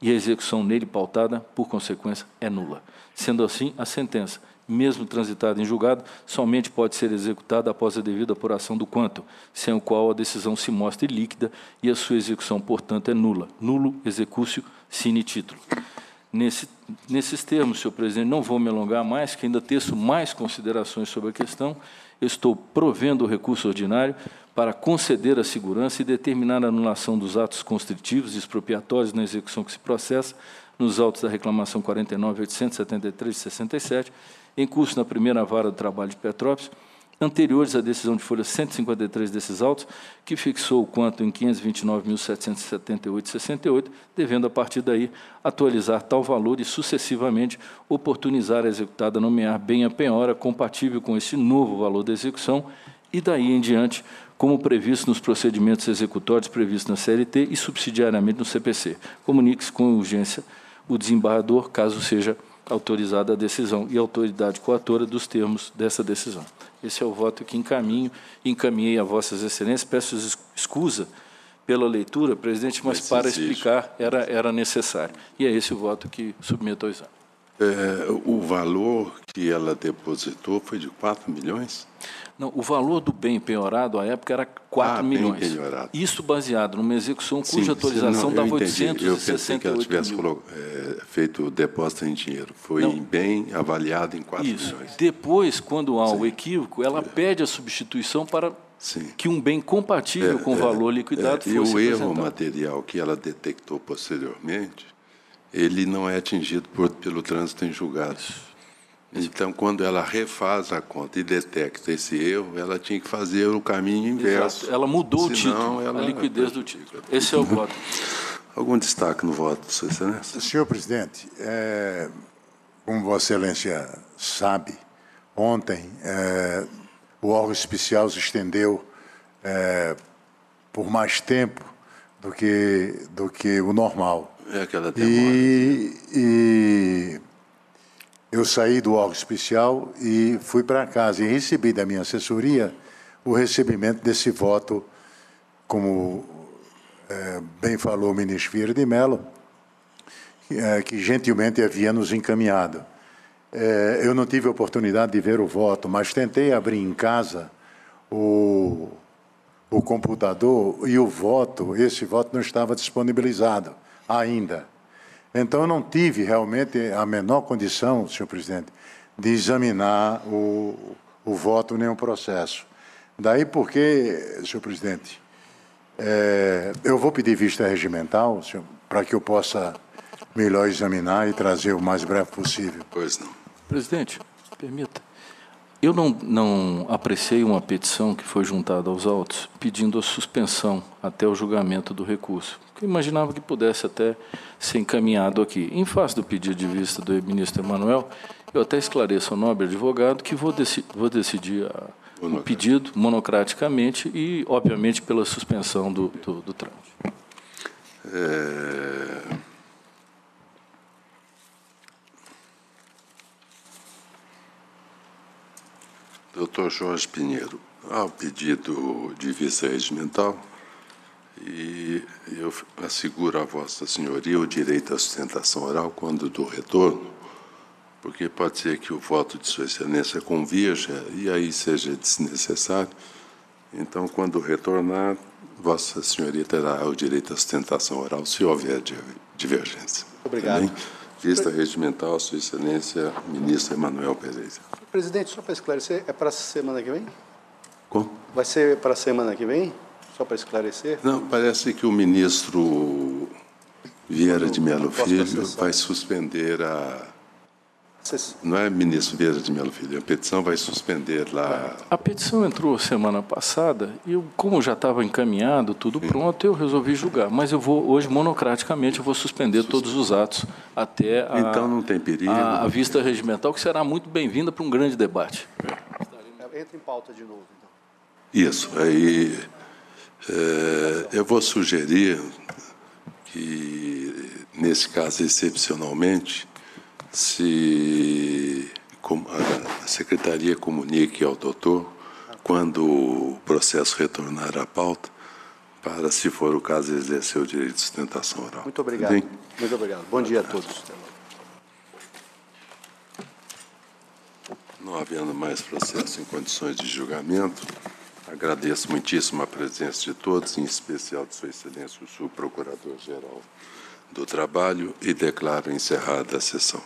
e a execução nele pautada, por consequência, é nula. Sendo assim, a sentença, mesmo transitada em julgado, somente pode ser executada após a devida apuração do quanto, sem o qual a decisão se mostra ilíquida e a sua execução, portanto, é nula. Nulo executio sine titulo. Nesses termos, senhor presidente, não vou me alongar mais, que ainda teço mais considerações sobre a questão. Eu estou provendo o recurso ordinário para conceder a segurança e determinar a anulação dos atos constritivos e expropriatórios na execução que se processa nos autos da reclamação 49.873/67, em curso na primeira vara do trabalho de Petrópolis, anteriores à decisão de folha 153 desses autos, que fixou o quanto em 529.778,68, devendo, a partir daí, atualizar tal valor e, sucessivamente, oportunizar a executada nomear bem a penhora compatível com esse novo valor da execução e, daí em diante, como previsto nos procedimentos executórios previstos na CLT e, subsidiariamente, no CPC. Comunique-se com urgência o desembargador, caso seja autorizada a decisão e a autoridade coatora dos termos dessa decisão. Esse é o voto que encaminhei a vossas excelências. Peço escusa pela leitura, presidente, mas para explicar era necessário. E é esse o voto que submeto ao exame. O valor que ela depositou foi de 4 milhões? Não, o valor do bem penhorado à época era 4 milhões. Bem penhorado. Isso baseado numa execução cuja atualização dava 868 Eu pensei que ela tivesse feito o depósito em dinheiro. Foi em bem avaliado em 4 milhões. Depois, quando há o equívoco, ela pede a substituição para que um bem compatível com o valor liquidado fosse apresentado. E o erro material que ela detectou posteriormente, ele não é atingido pelo trânsito em julgados. Então, quando ela refaz a conta e detecta esse erro, ela tinha que fazer o caminho inverso. Exato. Ela mudou o título, a liquidez do título. Esse é o voto. Algum destaque no voto, Sua Excelência? Senhor presidente, como Vossa Excelência sabe, ontem o órgão especial se estendeu por mais tempo do que o normal. É aquela demora. E eu saí do órgão especial e fui para casa e recebi da minha assessoria o recebimento desse voto, como bem falou o ministro Vieira de Mello, que gentilmente havia nos encaminhado. Eu não tive a oportunidade de ver o voto, mas tentei abrir em casa o computador e esse voto não estava disponibilizado ainda. Então, eu não tive realmente a menor condição, senhor presidente, de examinar o voto nem o processo. Daí porque, senhor presidente, eu vou pedir vista regimental, para que eu possa melhor examinar e trazer o mais breve possível. Pois não. Presidente, permita. Eu não apreciei uma petição que foi juntada aos autos pedindo a suspensão até o julgamento do recurso, porque eu imaginava que pudesse até ser encaminhado aqui. Em face do pedido de vista do ministro Emanuel, eu até esclareço ao nobre advogado que vou decidir o pedido monocraticamente e, obviamente, pela suspensão do trâmite. Doutor Jorge Pinheiro, há o pedido de vista regimental e eu asseguro a Vossa Senhoria o direito à sustentação oral quando do retorno, porque pode ser que o voto de Sua Excelência convirja e aí seja desnecessário. Então, quando retornar, Vossa Senhoria terá o direito à sustentação oral se houver divergência. Obrigado. Também, vista regimental, Sua Excelência, ministro Emanuel Pereira. Presidente, só para esclarecer, é para a semana que vem? Como? Vai ser para a semana que vem? Só para esclarecer? Não, parece que o ministro Vieira de Mello Filho vai suspender a... Não é ministro Vieira de Mello Filho, a petição vai suspender lá... A petição entrou semana passada e, como já estava encaminhado, tudo pronto, eu resolvi julgar. Mas eu vou, hoje, monocraticamente, eu vou suspender todos os atos até então não tem perigo. A vista regimental, que será muito bem-vinda para um grande debate. Entra em pauta de novo, então. Isso. Aí eu vou sugerir que, nesse caso, excepcionalmente, se a Secretaria comunique ao doutor, quando o processo retornar à pauta, para, se for o caso, exercer o direito de sustentação oral. Muito obrigado. Bem? Muito obrigado. Bom dia a todos. Não havendo mais processo em condições de julgamento, agradeço muitíssimo a presença de todos, em especial de Sua Excelência, o Subprocurador-Geral do Trabalho, e declaro encerrada a sessão.